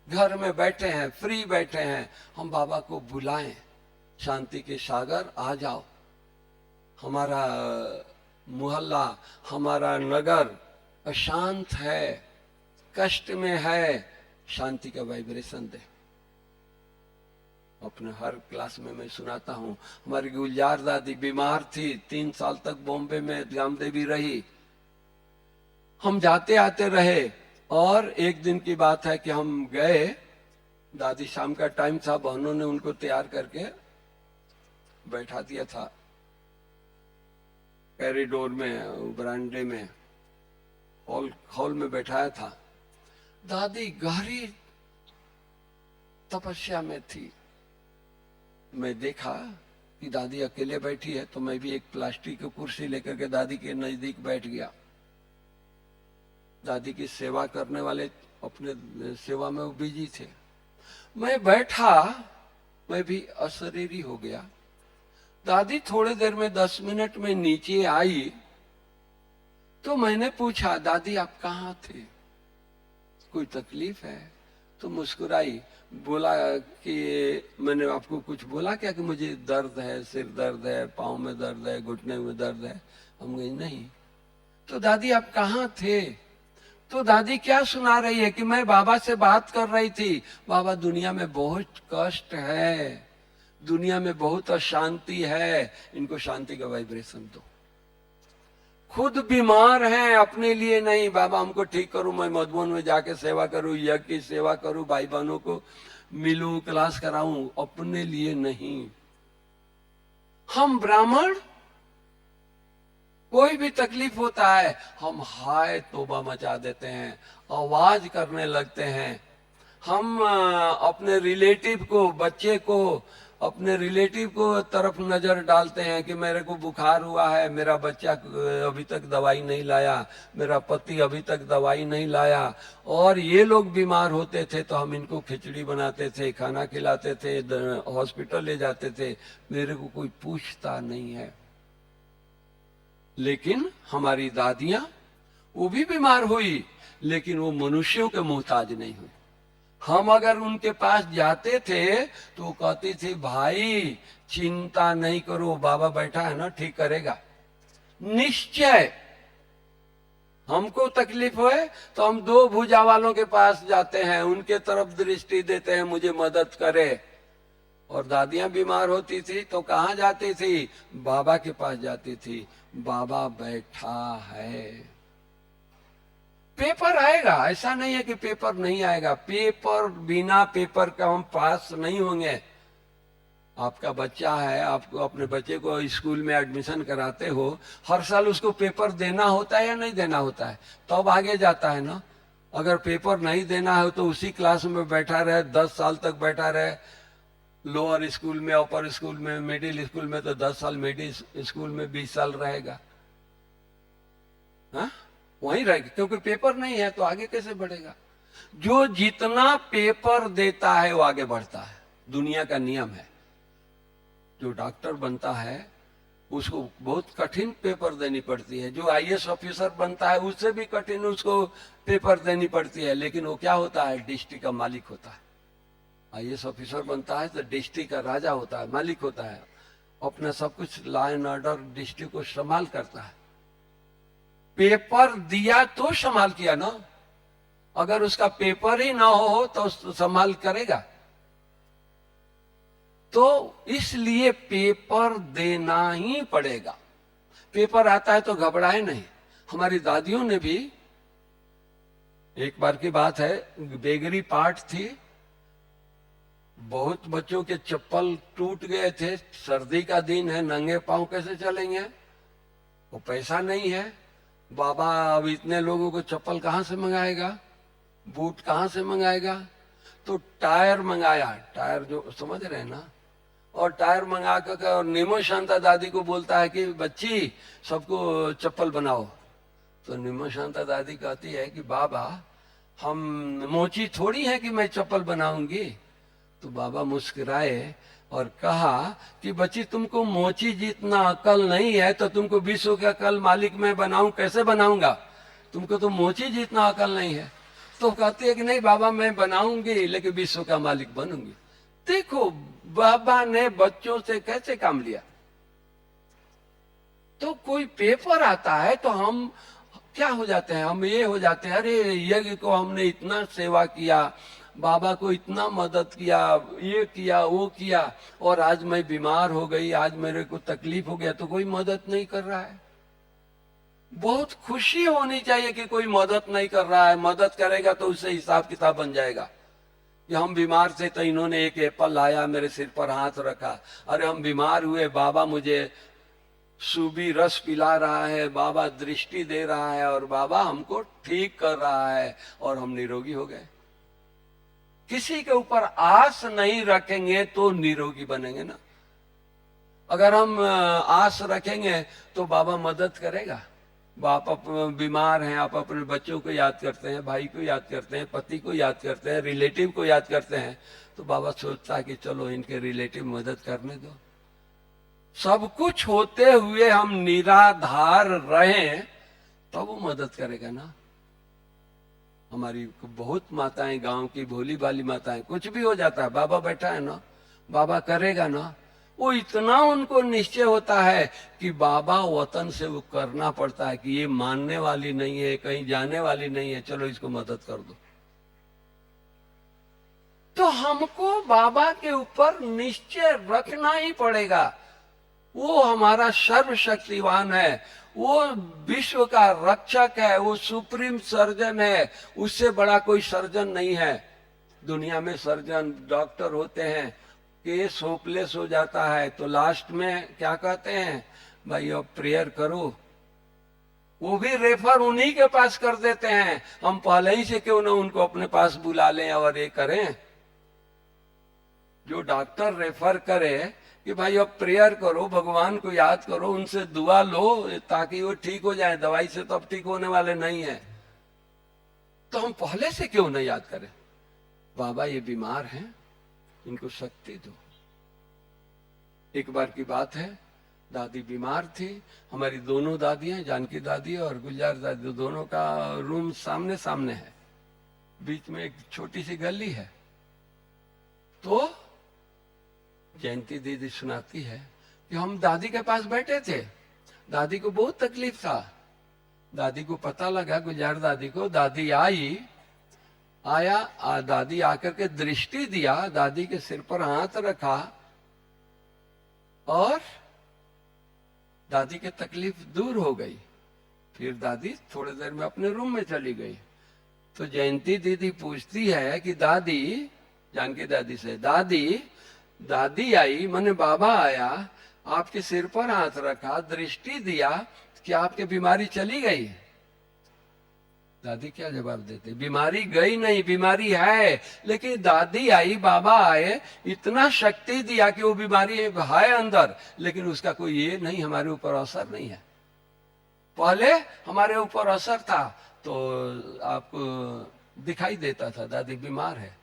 घर में बैठे हैं, फ्री बैठे हैं, हम बाबा को बुलाएं, शांति के सागर आ जाओ। हमारा मोहल्ला, हमारा नगर अशांत है, कष्ट में है, शांति का वाइब्रेशन दे। अपने हर क्लास में मैं सुनाता हूँ, हमारी गुलजार दादी बीमार थी, 3 साल तक बॉम्बे में गामदेवी रही। हम जाते आते रहे और एक दिन की बात है कि हम गए, दादी शाम का टाइम था, बहनों ने उनको तैयार करके बैठा दिया था कॉरिडोर में, बरामदे में, हॉल में बैठाया था। दादी गहरी तपस्या में थी। मैं देखा कि दादी अकेले बैठी है, तो मैं भी एक प्लास्टिक की कुर्सी लेकर के दादी के नजदीक बैठ गया। दादी की सेवा करने वाले अपने सेवा में वो बिजी थे। मैं बैठा, मैं भी अशरीरी हो गया। दादी थोड़ी देर में 10 मिनट में नीचे आई, तो मैंने पूछा, दादी आप कहाँ थे, कोई तकलीफ है? तो मुस्कुराई, बोला कि मैंने आपको कुछ बोला क्या कि मुझे दर्द है, सिर दर्द है, पाँव में दर्द है, घुटने में दर्द है? हम कहे नहीं। तो दादी आप कहाँ थे? तो दादी क्या सुना रही है कि मैं बाबा से बात कर रही थी, बाबा दुनिया में बहुत कष्ट है, दुनिया में बहुत अशांति है, इनको शांति का वाइब्रेशन दो। खुद बीमार हैं, अपने लिए नहीं, बाबा हमको ठीक करूं, मैं मधुबन में जाके सेवा करूं, यज्ञ की सेवा करूं, भाई बहनों को मिलूं, क्लास कराऊं, अपने लिए नहीं। हम ब्राह्मण, कोई भी तकलीफ होता है हम हाय तौबा मचा देते हैं, आवाज करने लगते हैं। हम अपने रिलेटिव को, बच्चे को, अपने रिलेटिव को तरफ नजर डालते हैं कि मेरे को बुखार हुआ है, मेरा बच्चा अभी तक दवाई नहीं लाया, मेरा पति अभी तक दवाई नहीं लाया। और ये लोग बीमार होते थे तो हम इनको खिचड़ी बनाते थे, खाना खिलाते थे, हॉस्पिटल ले जाते थे, मेरे को कोई पूछता नहीं है। लेकिन हमारी दादियां, वो भी बीमार हुई, लेकिन वो मनुष्यों के मोहताज नहीं हुई। हम अगर उनके पास जाते थे तो वो कहती थी, भाई चिंता नहीं करो, बाबा बैठा है ना, ठीक करेगा। निश्चय हमको तकलीफ हुए तो हम 2 भुजा वालों के पास जाते हैं, उनके तरफ दृष्टि देते हैं, मुझे मदद करे। और दादियां बीमार होती थी तो कहाँ जाती थी? बाबा के पास जाती थी, बाबा बैठा है। पेपर आएगा, ऐसा नहीं है कि पेपर नहीं आएगा, पेपर, बिना पेपर का हम पास नहीं होंगे। आपका बच्चा है, आपको अपने बच्चे को स्कूल में एडमिशन कराते हो, हर साल उसको पेपर देना होता है या नहीं देना होता है? तब आगे जाता है ना। अगर पेपर नहीं देना है तो उसी क्लास में बैठा रहे, 10 साल तक बैठा रहे, लोअर स्कूल में, अपर स्कूल में, मिडिल स्कूल में, तो 10 साल, मिडिल स्कूल में 20 साल रहेगा, हाँ वहीं रहेगा, क्योंकि पेपर नहीं है तो आगे कैसे बढ़ेगा? जो जितना पेपर देता है वो आगे बढ़ता है, दुनिया का नियम है। जो डॉक्टर बनता है उसको बहुत कठिन पेपर देनी पड़ती है, जो आईएएस ऑफिसर बनता है उससे भी कठिन उसको पेपर देनी पड़ती है, लेकिन वो क्या होता है? डिस्ट्रिक्ट का मालिक होता है। आईएएस ऑफिसर बनता है तो डिस्ट्रिक्ट का राजा होता है, मालिक होता है, अपना सब कुछ लॉ एंड ऑर्डर डिस्ट्रिक्ट को संभाल करता है। पेपर दिया तो संभाल किया ना, अगर उसका पेपर ही ना हो तो संभाल करेगा? तो इसलिए पेपर देना ही पड़ेगा। पेपर आता है तो घबराए नहीं। हमारी दादियों ने भी, एक बार की बात है, बेगरी पाठ थी, बहुत बच्चों के चप्पल टूट गए थे, सर्दी का दिन है, नंगे पांव कैसे चलेंगे, वो पैसा नहीं है। बाबा अब इतने लोगों को चप्पल कहाँ से मंगाएगा, बूट कहाँ से मंगाएगा? तो टायर मंगाया, टायर जो समझ रहे हैं ना, और टायर मंगा कर और निमो शांता दादी को बोलता है कि बच्ची सबको चप्पल बनाओ। तो निमो शांता दादी कहती है कि बाबा हम मोची थोड़ी है कि मैं चप्पल बनाऊंगी। तो बाबा मुस्कुराए और कहा कि बच्ची तुमको मोची जितना अकल नहीं है तो तुमको विश्व का अकल मालिक मैं बनाऊं कैसे बनाऊंगा? तुमको तो मोची जितना अकल नहीं है। तो कहती है कि नहीं बाबा मैं बनाऊंगी लेकिन विश्व का मालिक बनूंगी। देखो बाबा ने बच्चों से कैसे काम लिया। तो कोई पेपर आता है तो हम क्या हो जाते हैं, हम ये हो जाते हैं अरे यज्ञ को हमने इतना सेवा किया, बाबा को इतना मदद किया, ये किया वो किया, और आज मैं बीमार हो गई, आज मेरे को तकलीफ हो गया तो कोई मदद नहीं कर रहा है। बहुत खुशी होनी चाहिए कि कोई मदद नहीं कर रहा है। मदद करेगा तो उससे हिसाब किताब बन जाएगा कि हम बीमार थे तो इन्होंने एक एप्पल लाया मेरे सिर पर हाथ रखा, अरे हम बीमार हुए बाबा मुझे सूबी रस पिला रहा है, बाबा दृष्टि दे रहा है और बाबा हमको ठीक कर रहा है और हम निरोगी हो गए। किसी के ऊपर आस नहीं रखेंगे तो निरोगी बनेंगे ना। अगर हम आस रखेंगे तो बाबा मदद करेगा। आप बीमार हैं, आप अपने बच्चों को याद करते हैं, भाई को याद करते हैं, पति को याद करते हैं, रिलेटिव को याद करते हैं, तो बाबा सोचता है कि चलो इनके रिलेटिव मदद करने दो। सब कुछ होते हुए हम निराधार रहें तो वो मदद करेगा ना। हमारी बहुत माताएं, गांव की भोली भाली माताएं, कुछ भी हो जाता है बाबा बैठा है ना, बाबा करेगा ना। वो इतना उनको निश्चय होता है कि बाबा वतन से वो करना पड़ता है कि ये मानने वाली नहीं है, कहीं जाने वाली नहीं है, चलो इसको मदद कर दो। तो हमको बाबा के ऊपर निश्चय रखना ही पड़ेगा। वो हमारा सर्वशक्तिवान है, वो विश्व का रक्षक है, वो सुप्रीम सर्जन है, उससे बड़ा कोई सर्जन नहीं है। दुनिया में सर्जन डॉक्टर होते हैं, केस होपलेस हो जाता है तो लास्ट में क्या कहते हैं, भाई अब प्रेयर करो। वो भी रेफर उन्हीं के पास कर देते हैं। हम पहले ही से क्यों ना उनको अपने पास बुला लें और ये करें। जो डॉक्टर रेफर करे कि भाई अब प्रेयर करो, भगवान को याद करो, उनसे दुआ लो ताकि वो ठीक हो जाए, दवाई से तो अब ठीक होने वाले नहीं है, तो हम पहले से क्यों नहीं याद करें, बाबा ये बीमार हैं, इनको शक्ति दो। एक बार की बात है, दादी बीमार थी। हमारी दोनों दादियां, जानकी दादी और गुलजार दादी, दोनों का रूम सामने सामने है, बीच में एक छोटी सी गली है। तो जयंती दीदी सुनाती है कि हम दादी के पास बैठे थे, दादी को बहुत तकलीफ था। दादी को पता लगा, गुलजार दादी को, दादी आया दादी आकर के दृष्टि दिया, दादी के सिर पर हाथ रखा और दादी की तकलीफ दूर हो गई। फिर दादी थोड़ी देर में अपने रूम में चली गई। तो जयंती दीदी पूछती है कि दादी, जानकी दादी से, दादी आई, मैंने बाबा आया, आपके सिर पर हाथ रखा, दृष्टि दिया, कि आपकी बीमारी चली गई? दादी क्या जवाब देते, बीमारी गई नहीं, बीमारी है, लेकिन दादी आई, बाबा आए, इतना शक्ति दिया कि वो बीमारी है अंदर, लेकिन उसका कोई ये नहीं, हमारे ऊपर असर नहीं है। पहले हमारे ऊपर असर था तो आपको दिखाई देता था दादी बीमार है,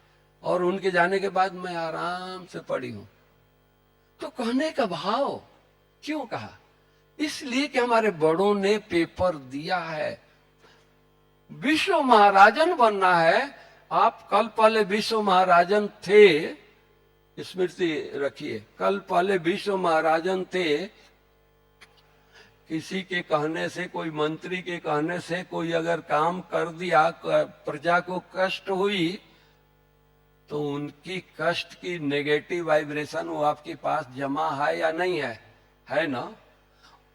और उनके जाने के बाद मैं आराम से पड़ी हूं। तो कहने का भाव क्यों कहा? इसलिए कि हमारे बड़ों ने पेपर दिया है। विश्व महाराजन बनना है। आप कल पहले विश्व महाराजन थे, स्मृति रखिए, कल पहले विश्व महाराजन थे। किसी के कहने से, कोई मंत्री के कहने से कोई अगर काम कर दिया, प्रजा को कष्ट हुई, तो उनकी कष्ट की नेगेटिव वाइब्रेशन वो आपके पास जमा है या नहीं है? है ना।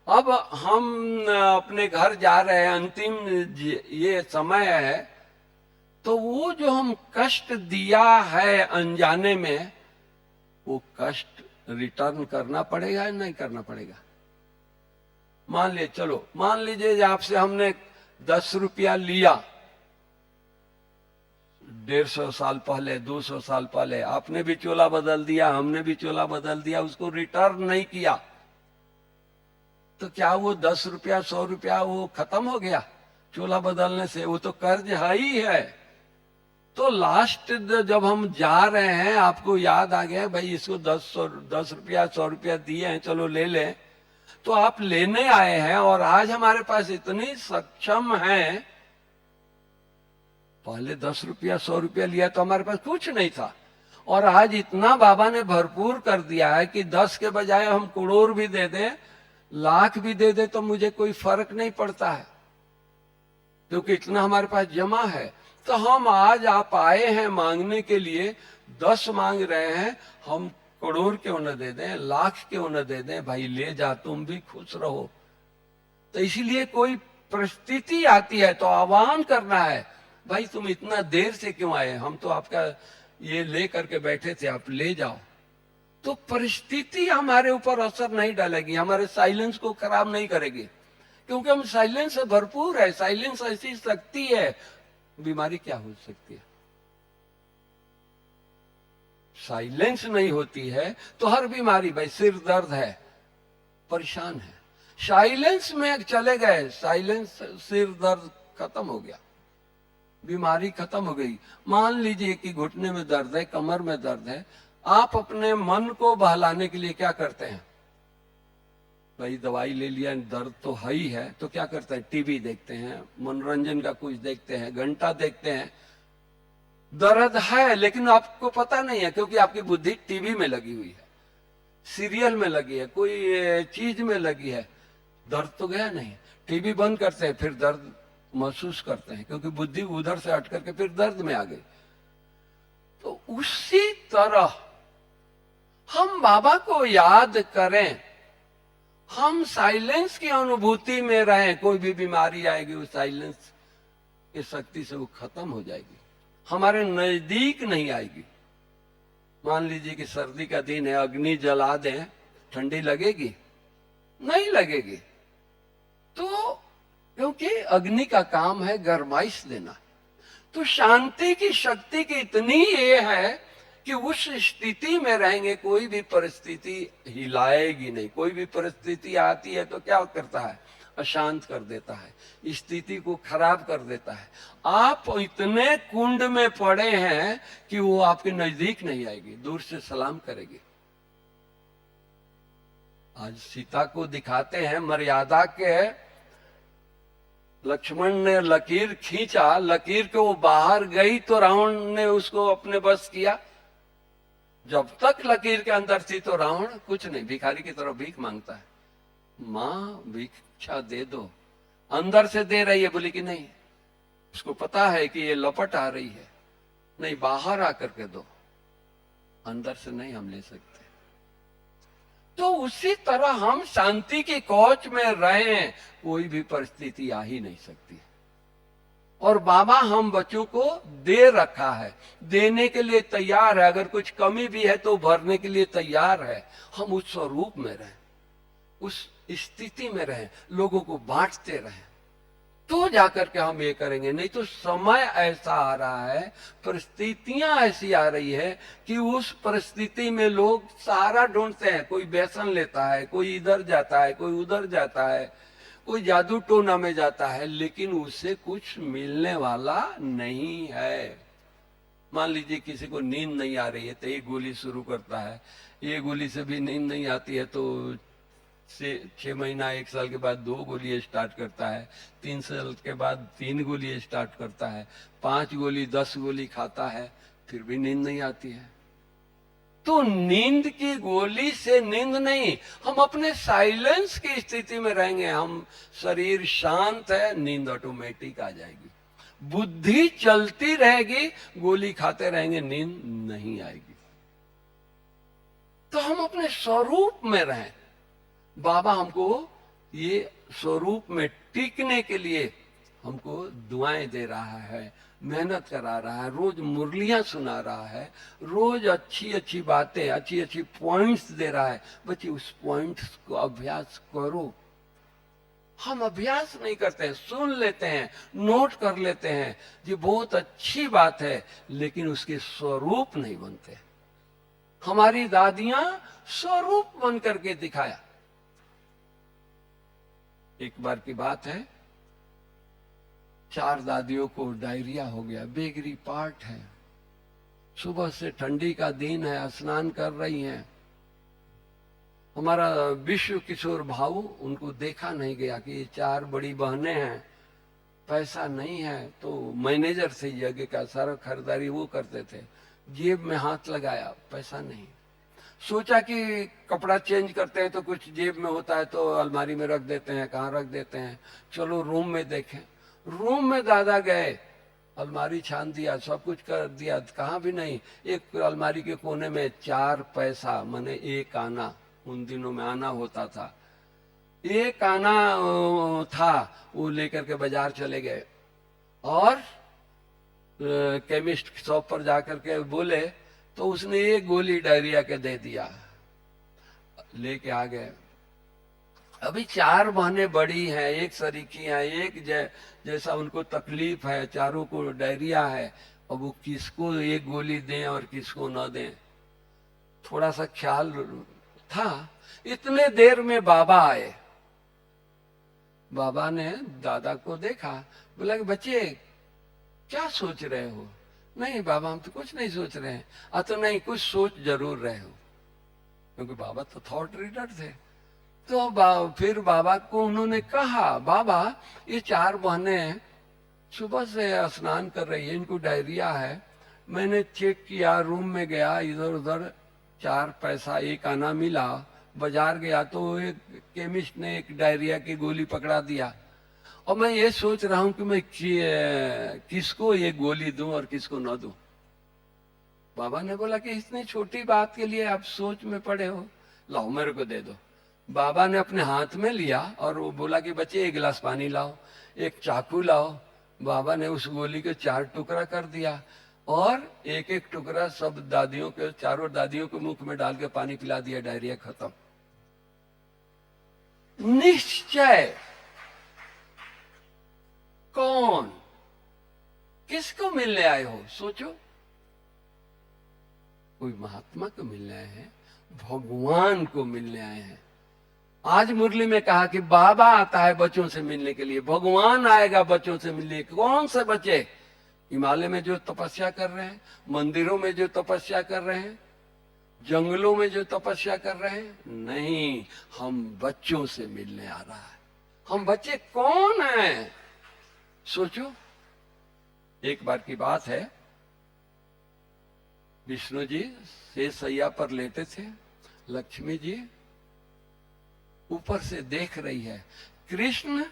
अब हम अपने घर जा रहे हैं, अंतिम ये समय है, तो वो जो हम कष्ट दिया है अनजाने में, वो कष्ट रिटर्न करना पड़ेगा या नहीं करना पड़ेगा? मान लीजिए आपसे हमने 10 रुपया लिया 150 साल पहले, 200 साल पहले, आपने भी चोला बदल दिया, हमने भी चोला बदल दिया, उसको रिटर्न नहीं किया, तो क्या वो 10 रुपया 100 रुपया वो खत्म हो गया चोला बदलने से? वो तो कर्ज है ही है। तो लास्ट जब हम जा रहे हैं, आपको याद आ गया भाई इसको 10 रुपया 100 रुपया दिए हैं, चलो ले लें, तो आप लेने आए हैं, और आज हमारे पास इतनी सक्षम है पहले 10 रुपया 100 रुपया लिया तो हमारे पास कुछ नहीं था, और आज इतना बाबा ने भरपूर कर दिया है कि 10 के बजाय हम करोड़ भी दे दें, लाख भी दे दे तो मुझे कोई फर्क नहीं पड़ता है, क्योंकि इतना हमारे पास जमा है। तो हम आज आप आए हैं मांगने के लिए, 10 मांग रहे हैं, हम करोड़ क्यों न दे दें, लाख क्यों न दे दें, भाई ले जा, तुम भी खुश रहो। तो इसीलिए कोई परिस्थिति आती है तो आह्वान करना है, भाई तुम इतना देर से क्यों आए, हम तो आपका ये ले करके बैठे थे, आप ले जाओ। तो परिस्थिति हमारे ऊपर असर नहीं डालेगी, हमारे साइलेंस को खराब नहीं करेगी, क्योंकि हम साइलेंस से भरपूर है। साइलेंस ऐसी शक्ति है, बीमारी क्या हो सकती है? साइलेंस नहीं होती है तो हर बीमारी, भाई सिर दर्द है, परेशान है, साइलेंस में चले गए, साइलेंस, सिर दर्द खत्म हो गया, बीमारी खत्म हो गई। मान लीजिए कि घुटने में दर्द है, कमर में दर्द है, आप अपने मन को बहलाने के लिए क्या करते हैं? भाई दवाई ले लिया, दर्द तो है ही है, तो क्या करते हैं? टीवी देखते हैं, मनोरंजन का कुछ देखते हैं, घंटा देखते हैं। दर्द है लेकिन आपको पता नहीं है, क्योंकि आपकी बुद्धि टीवी में लगी हुई है, सीरियल में लगी है, कोई चीज में लगी है। दर्द तो गया नहीं, टीवी बंद करते हैं, फिर दर्द महसूस करते हैं, क्योंकि बुद्धि उधर से हट करके फिर दर्द में आ गई। तो उसी तरह हम बाबा को याद करें, हम साइलेंस की अनुभूति में रहें, कोई भी बीमारी आएगी वो साइलेंस की शक्ति से वो खत्म हो जाएगी, हमारे नजदीक नहीं आएगी। मान लीजिए कि सर्दी का दिन है, अग्नि जला दें, ठंडी लगेगी? नहीं लगेगी। तो क्योंकि अग्नि का काम है गरमाइश देना। तो शांति की शक्ति की इतनी ये है कि उस स्थिति में रहेंगे, कोई भी परिस्थिति हिलाएगी नहीं। कोई भी परिस्थिति आती है तो क्या करता है? अशांत कर देता है, स्थिति को खराब कर देता है। आप इतने कुंड में पड़े हैं कि वो आपके नजदीक नहीं आएगी, दूर से सलाम करेगी। आज सीता को दिखाते हैं मर्यादा के, लक्ष्मण ने लकीर खींचा, लकीर के वो बाहर गई तो रावण ने उसको अपने बस किया। जब तक लकीर के अंदर थी तो रावण कुछ नहीं, भिखारी की तरफ भीख मांगता है, माँ भिक्षा दे दो। अंदर से दे रही है, बोली कि नहीं, उसको पता है कि ये लपट आ रही है, नहीं बाहर आकर के दो, अंदर से नहीं हम ले सकते। तो उसी तरह हम शांति की कौच में रहें, कोई भी परिस्थिति आ ही नहीं सकती। और बाबा हम बच्चों को दे रखा है, देने के लिए तैयार है, अगर कुछ कमी भी है तो भरने के लिए तैयार है। हम उस स्वरूप में रहें, उस स्थिति में रहें, लोगों को बांटते रहें, तो जाकर के हम ये करेंगे। नहीं तो समय ऐसा आ रहा है, परिस्थितियां ऐसी आ रही है कि उस परिस्थिति में लोग सहारा ढूंढते हैं। कोई व्यसन लेता है, कोई इधर जाता है, कोई उधर जाता है, कोई जादू टोना में जाता है, लेकिन उससे कुछ मिलने वाला नहीं है। मान लीजिए किसी को नींद नहीं आ रही है तो एक गोली शुरू करता है, ये गोली से भी नींद नहीं आती है तो 6 महीना 1 साल के बाद 2 गोली स्टार्ट करता है, 3 साल के बाद 3 गोली स्टार्ट करता है, 5 गोली 10 गोली खाता है, फिर भी नींद नहीं आती है। तो नींद की गोली से नींद नहीं, हम अपने साइलेंस की स्थिति में रहेंगे, हम शरीर शांत है, नींद ऑटोमेटिक आ जाएगी। बुद्धि चलती रहेगी, गोली खाते रहेंगे, नींद नहीं आएगी। तो हम अपने स्वरूप में रहें। बाबा हमको ये स्वरूप में टिकने के लिए हमको दुआएं दे रहा है, मेहनत करा रहा है, रोज मुरलियां सुना रहा है, रोज अच्छी अच्छी बातें, अच्छी अच्छी पॉइंट्स दे रहा है। बच्चे उस पॉइंट्स को अभ्यास करो। हम अभ्यास नहीं करते हैं, सुन लेते हैं, नोट कर लेते हैं, ये बहुत अच्छी बात है, लेकिन उसके स्वरूप नहीं बनते। हमारी दादियां स्वरूप बन करके दिखाया। एक बार की बात है, 4 दादियों को डायरिया हो गया, बेगरी पार्ट है, सुबह से ठंडी का दिन है, स्नान कर रही हैं। हमारा विश्व किशोर भाऊ, उनको देखा नहीं गया कि ये 4 बड़ी बहनें हैं, पैसा नहीं है तो मैनेजर से जगह का सारा खरीदारी वो करते थे। जेब में हाथ लगाया, पैसा नहीं। सोचा कि कपड़ा चेंज करते हैं तो कुछ जेब में होता है तो अलमारी में रख देते हैं, कहाँ रख देते हैं, चलो रूम में देखें। रूम में दादा गए, अलमारी छान दिया, सब कुछ कर दिया, कहाँ भी नहीं। एक अलमारी के कोने में 4 पैसा माने 1 आना, उन दिनों में आना होता था, 1 आना था, वो लेकर के बाजार चले गए और केमिस्ट शॉप पर जाकर के बोले तो उसने 1 गोली डायरिया के दे दिया, लेके आ गए। अभी 4 बहनें बड़ी हैं, एक सरीखी हैं, एक जैसा उनको तकलीफ है, चारों को डायरिया है। अब वो किसको 1 गोली दें और किसको न दें, थोड़ा सा ख्याल था। इतने देर में बाबा आए। बाबा ने दादा को देखा, बोला कि बच्चे क्या सोच रहे हो? नहीं बाबा हम तो कुछ नहीं सोच रहे हैं। तो नहीं, कुछ सोच जरूर रहे हो, क्योंकि बाबा तो थॉट रीडर थे। तो फिर बाबा को उन्होंने कहा, बाबा ये 4 बहनें सुबह से स्नान कर रही है, इनको डायरिया है। मैंने चेक किया, रूम में गया, इधर उधर 4 पैसा 1 आना मिला। बाजार गया तो एक केमिस्ट ने 1 डायरिया की गोली पकड़ा दिया। और मैं ये सोच रहा हूं कि मैं किसको ये गोली दूं और किसको न दूं। बाबा ने बोला कि इतनी छोटी बात के लिए आप सोच में पड़े हो, लाओ मेरे को दे दो। बाबा ने अपने हाथ में लिया और वो बोला कि बच्चे 1 गिलास पानी लाओ, 1 चाकू लाओ। बाबा ने उस गोली के 4 टुकड़ा कर दिया और 1-1 टुकड़ा सब दादियों के, चारों दादियों के मुख में डाल के पानी पिला दिया। डायरिया खत्म। निश्चय कौन, किसको मिलने आए हो? सोचो। कोई महात्मा को मिलने आए हैं, भगवान को मिलने आए हैं। आज मुरली में कहा कि बाबा आता है बच्चों से मिलने के लिए, भगवान आएगा बच्चों से मिलने। कौन से बच्चे? हिमालय में जो तपस्या कर रहे हैं, मंदिरों में जो तपस्या कर रहे हैं, जंगलों में जो तपस्या कर रहे हैं? नहीं, हम बच्चों से मिलने आ रहा है। हम बच्चे कौन हैं? सोचो। एक बार की बात है, विष्णु जी शेषैया पर लेटे थे, लक्ष्मी जी ऊपर से देख रही है, कृष्ण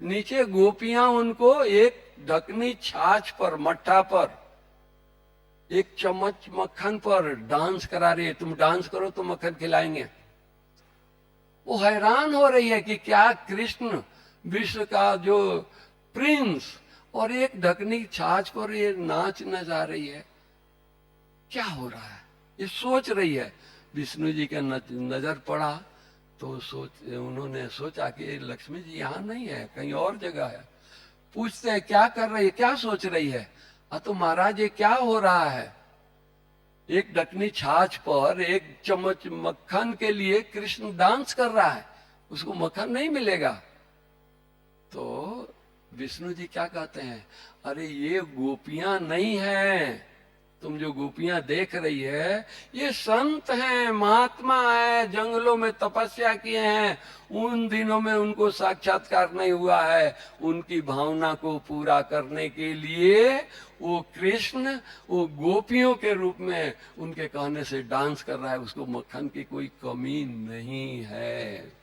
नीचे, गोपियां उनको एक ढकनी छाछ पर, मट्ठा पर, 1 चम्मच मक्खन पर डांस करा रही है। तुम डांस करो तो मक्खन खिलाएंगे। वो हैरान हो रही है कि क्या कृष्ण विश्व का जो प्रिंस और एक ढकनी छाछ पर ये नाच न जा रही है, क्या हो रहा है? ये सोच रही है। विष्णु जी का नजर पड़ा तो उन्होंने सोचा कि लक्ष्मी जी यहाँ नहीं है, कहीं और जगह है। पूछते हैं क्या कर रही है, क्या सोच रही है? तो महाराज ये क्या हो रहा है? 1 ढकनी छाछ पर 1 चम्मच मक्खन के लिए कृष्ण डांस कर रहा है, उसको मक्खन नहीं मिलेगा। तो विष्णु जी क्या कहते हैं, अरे ये गोपियां नहीं हैं, तुम जो गोपियां देख रही है ये संत हैं, महात्मा है, जंगलों में तपस्या किए हैं। उन दिनों में उनको साक्षात्कार नहीं हुआ है, उनकी भावना को पूरा करने के लिए वो कृष्ण वो गोपियों के रूप में उनके कहने से डांस कर रहा है। उसको मक्खन की कोई कमी नहीं है।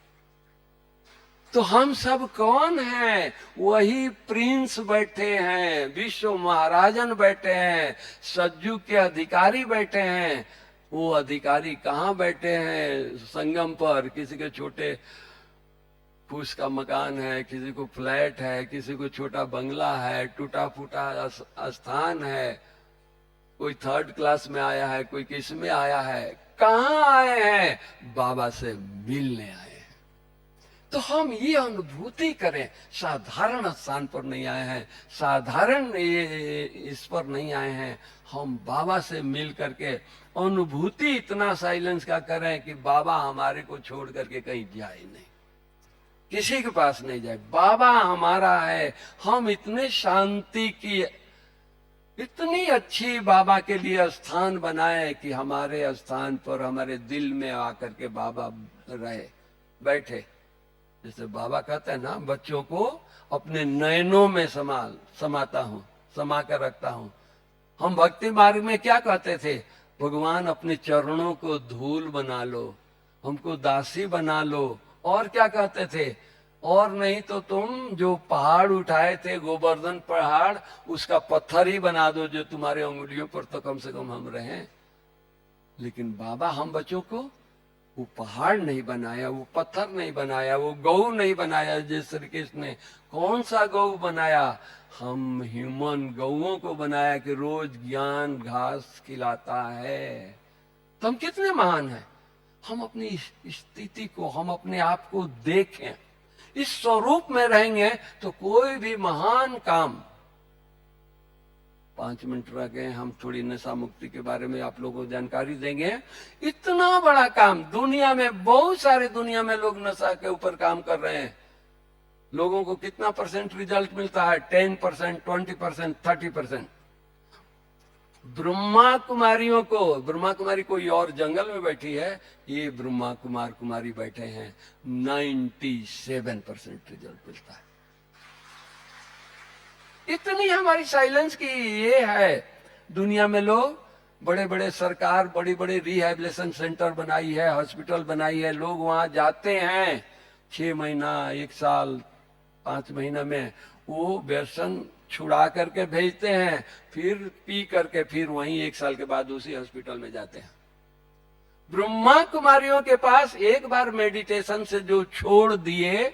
तो हम सब कौन हैं? वही प्रिंस बैठे हैं, विश्व महाराजन बैठे हैं, सज्जू के अधिकारी बैठे हैं। वो अधिकारी कहाँ बैठे हैं? संगम पर। किसी के छोटे फूस का मकान है, किसी को फ्लैट है, किसी को छोटा बंगला है, टूटा फूटा स्थान है, कोई 3rd क्लास में आया है, कोई किस में आया है। कहाँ आए हैं? बाबा से मिलने आए। तो हम ये अनुभूति करें, साधारण स्थान पर नहीं आए हैं, साधारण इस पर नहीं आए हैं। हम बाबा से मिल करके अनुभूति इतना साइलेंस का करें कि बाबा हमारे को छोड़ करके कहीं जाए नहीं, किसी के पास नहीं जाए। बाबा हमारा है। हम इतने शांति की, इतनी अच्छी बाबा के लिए स्थान बनाए कि हमारे स्थान पर, हमारे दिल में आकर के बाबा रहे, बैठे। जैसे बाबा कहते हैं ना, बच्चों को अपने नयनों में समाता हूं, समा कर रखता हूं। हम भक्ति मार्ग में क्या कहते थे? भगवान अपने चरणों को धूल बना लो, हमको दासी बना लो। और क्या कहते थे? और नहीं तो तुम जो पहाड़ उठाए थे, गोवर्धन पहाड़, उसका पत्थर ही बना दो जो तुम्हारे उंगलियों पर तो कम से कम हम रहें। लेकिन बाबा हम बच्चों को वो पहाड़ नहीं बनाया, वो पत्थर नहीं बनाया, वो गौ नहीं बनाया। जैसे श्री कृष्ण ने कौन सा गौ बनाया? हम ह्यूमन गौओं को बनाया कि रोज ज्ञान घास खिलाता है। तो हम कितने महान हैं। हम अपनी स्थिति को, हम अपने आप को देखें, इस स्वरूप में रहेंगे तो कोई भी महान काम। 5 मिनट रह गए, हम थोड़ी नशा मुक्ति के बारे में आप लोगों को जानकारी देंगे। इतना बड़ा काम दुनिया में, बहुत सारे दुनिया में लोग नशा के ऊपर काम कर रहे हैं। लोगों को कितना परसेंट रिजल्ट मिलता है? 10%, 20%, 30%। ब्रह्मा कुमारियों को, ब्रह्मा कुमारी कोई और जंगल में बैठी है, ये ब्रह्मा कुमारी बैठे हैं, 97% रिजल्ट मिलता है। इतनी हमारी साइलेंस की ये है। दुनिया में लोग बड़े बड़े, सरकार बड़ी बड़ी रिहैबिलिटेशन सेंटर बनाई है, हॉस्पिटल बनाई है, लोग वहां जाते हैं 6 महीना, 1 साल, 5 महीना में वो व्यसन छुड़ा करके भेजते हैं, फिर पी करके फिर वहीं 1 साल के बाद उसी हॉस्पिटल में जाते हैं। ब्रह्मा कुमारियों के पास एक बार मेडिटेशन से जो छोड़ दिए,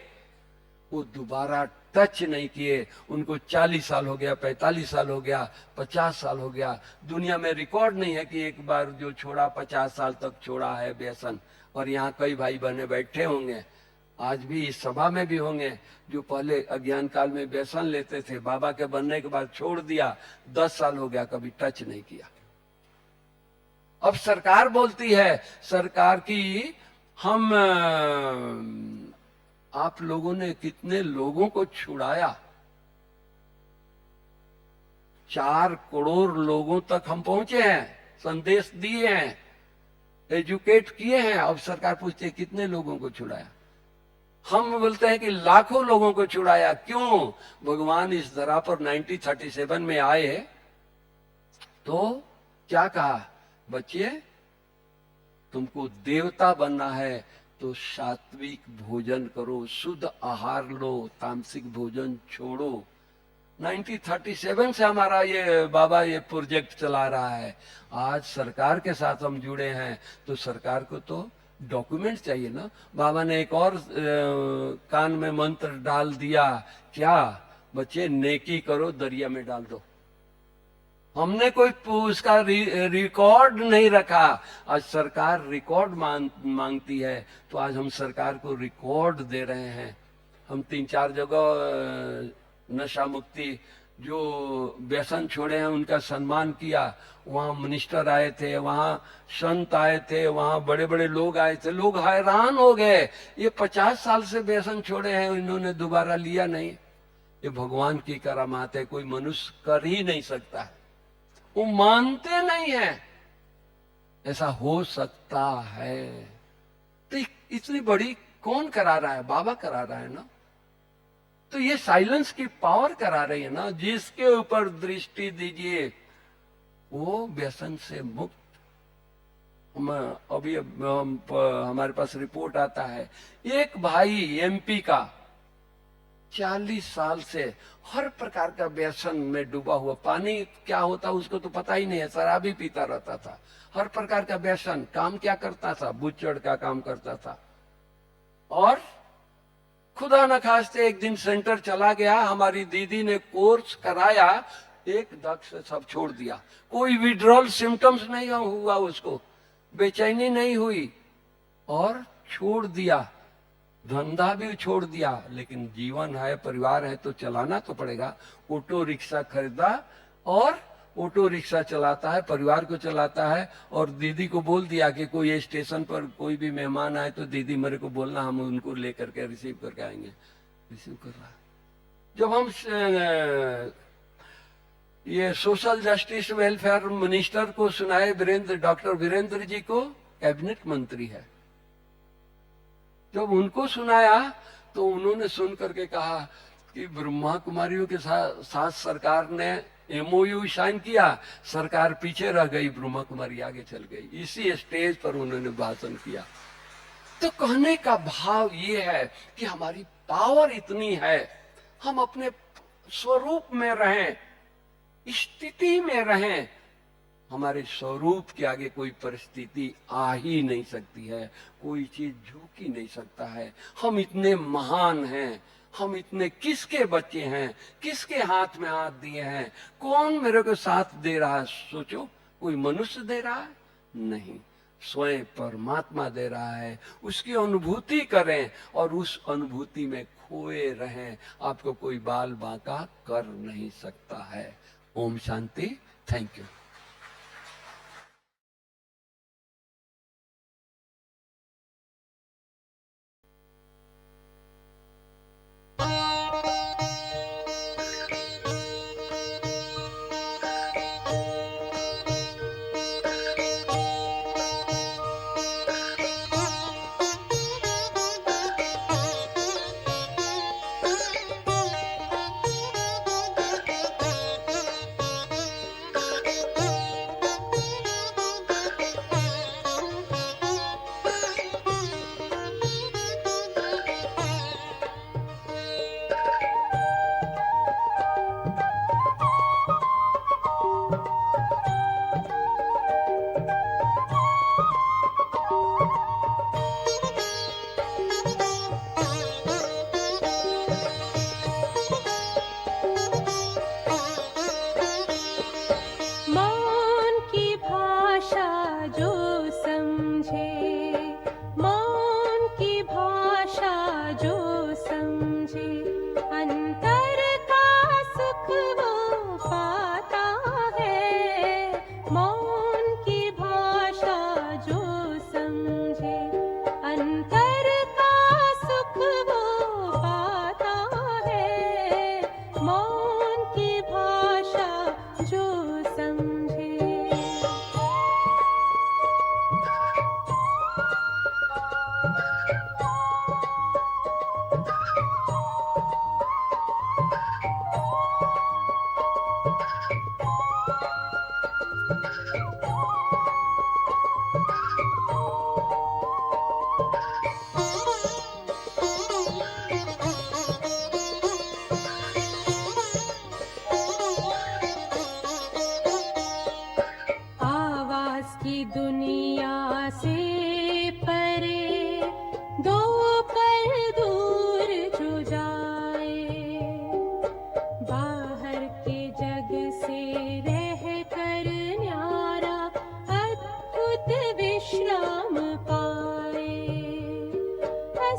वो दोबारा टच नहीं किए। उनको 40 साल हो गया, 45 साल हो गया, 50 साल हो गया। दुनिया में रिकॉर्ड नहीं है कि एक बार जो छोड़ा 50 साल तक छोड़ा है व्यसन। और यहाँ कई भाई बहने बैठे होंगे, आज भी इस सभा में भी होंगे, जो पहले अज्ञान काल में व्यसन लेते थे, बाबा के बनने के बाद छोड़ दिया, 10 साल हो गया, कभी टच नहीं किया। अब सरकार बोलती है, सरकार की हम आप लोगों ने कितने लोगों को छुड़ाया? 4 करोड़ लोगों तक हम पहुंचे हैं, संदेश दिए हैं, एजुकेट किए हैं। अब सरकार पूछती है कितने लोगों को छुड़ाया? हम बोलते हैं कि लाखों लोगों को छुड़ाया। क्यों? भगवान इस धरा पर 1937 में आए तो क्या कहा? बच्चे, तुमको देवता बनना है तो सात्विक भोजन करो, शुद्ध आहार लो, तामसिक भोजन छोड़ो। 1937 से हमारा ये बाबा ये प्रोजेक्ट चला रहा है। आज सरकार के साथ हम जुड़े हैं, तो सरकार को तो डॉक्यूमेंट चाहिए ना। बाबा ने एक और कान में मंत्र डाल दिया, क्या? बच्चे, नेकी करो, दरिया में डाल दो। हमने कोई उसका रिकॉर्ड नहीं रखा। आज सरकार रिकॉर्ड मांगती है, तो आज हम सरकार को रिकॉर्ड दे रहे हैं। हम 3-4 जगह नशा मुक्ति जो व्यसन छोड़े हैं उनका सम्मान किया। वहाँ मिनिस्टर आए थे, वहाँ संत आए थे, वहाँ बड़े बड़े लोग आए थे। लोग हैरान हो गए, ये 50 साल से व्यसन छोड़े हैं, इन्होंने दोबारा लिया नहीं। ये भगवान की करामात है, कोई मनुष्य कर ही नहीं सकता है। वो मानते नहीं है ऐसा हो सकता है। तो इतनी बड़ी कौन करा रहा है? बाबा करा रहा है ना। तो ये साइलेंस की पावर करा रही है ना। जिसके ऊपर दृष्टि दीजिए वो व्यसन से मुक्त। अभी हमारे पास रिपोर्ट आता है, एक भाई एमपी का 40 साल से हर प्रकार का व्यसन में डूबा हुआ। पानी क्या होता उसको तो पता ही नहीं है, शराबी पीता रहता था। हर प्रकार का व्यसन। काम क्या करता था? बुच्चड़ का काम करता था। और खुदा न खास्ते एक दिन सेंटर चला गया, हमारी दीदी ने कोर्स कराया, एक धक से सब छोड़ दिया। कोई विड्रॉल सिम्टम्स नहीं हुआ उसको, बेचैनी नहीं हुई, और छोड़ दिया। धंधा भी छोड़ दिया, लेकिन जीवन है, परिवार है, तो चलाना तो पड़ेगा। ऑटो रिक्शा खरीदा और ऑटो रिक्शा चलाता है, परिवार को चलाता है। और दीदी को बोल दिया कि कोई स्टेशन पर कोई भी मेहमान आए तो दीदी मेरे को बोलना, हम उनको लेकर के रिसीव करके आएंगे। रिसीव कर रहा है। जब हम ये सोशल जस्टिस वेलफेयर मिनिस्टर को सुनाए, डॉक्टर वीरेंद्र जी को, कैबिनेट मंत्री है, जब उनको सुनाया तो उन्होंने सुन करके कहा कि ब्रह्मा कुमारियों के साथ सरकार ने एमओयू साइन किया, सरकार पीछे रह गई, ब्रह्मा कुमारी आगे चल गई। इसी स्टेज पर उन्होंने भाषण किया। तो कहने का भाव ये है कि हमारी पावर इतनी है, हम अपने स्वरूप में रहें, स्थिति में रहें, हमारे स्वरूप के आगे कोई परिस्थिति आ ही नहीं सकती है, कोई चीज झुक ही नहीं सकता है। हम इतने महान हैं, हम इतने किसके बच्चे हैं, किसके हाथ में हाथ दिए हैं, कौन मेरे को साथ दे रहा है? सोचो, कोई मनुष्य दे रहा है? नहीं, स्वयं परमात्मा दे रहा है। उसकी अनुभूति करें और उस अनुभूति में खोए रहें, आपको कोई बाल बांका कर नहीं सकता है। ओम शांति। Thank you.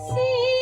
See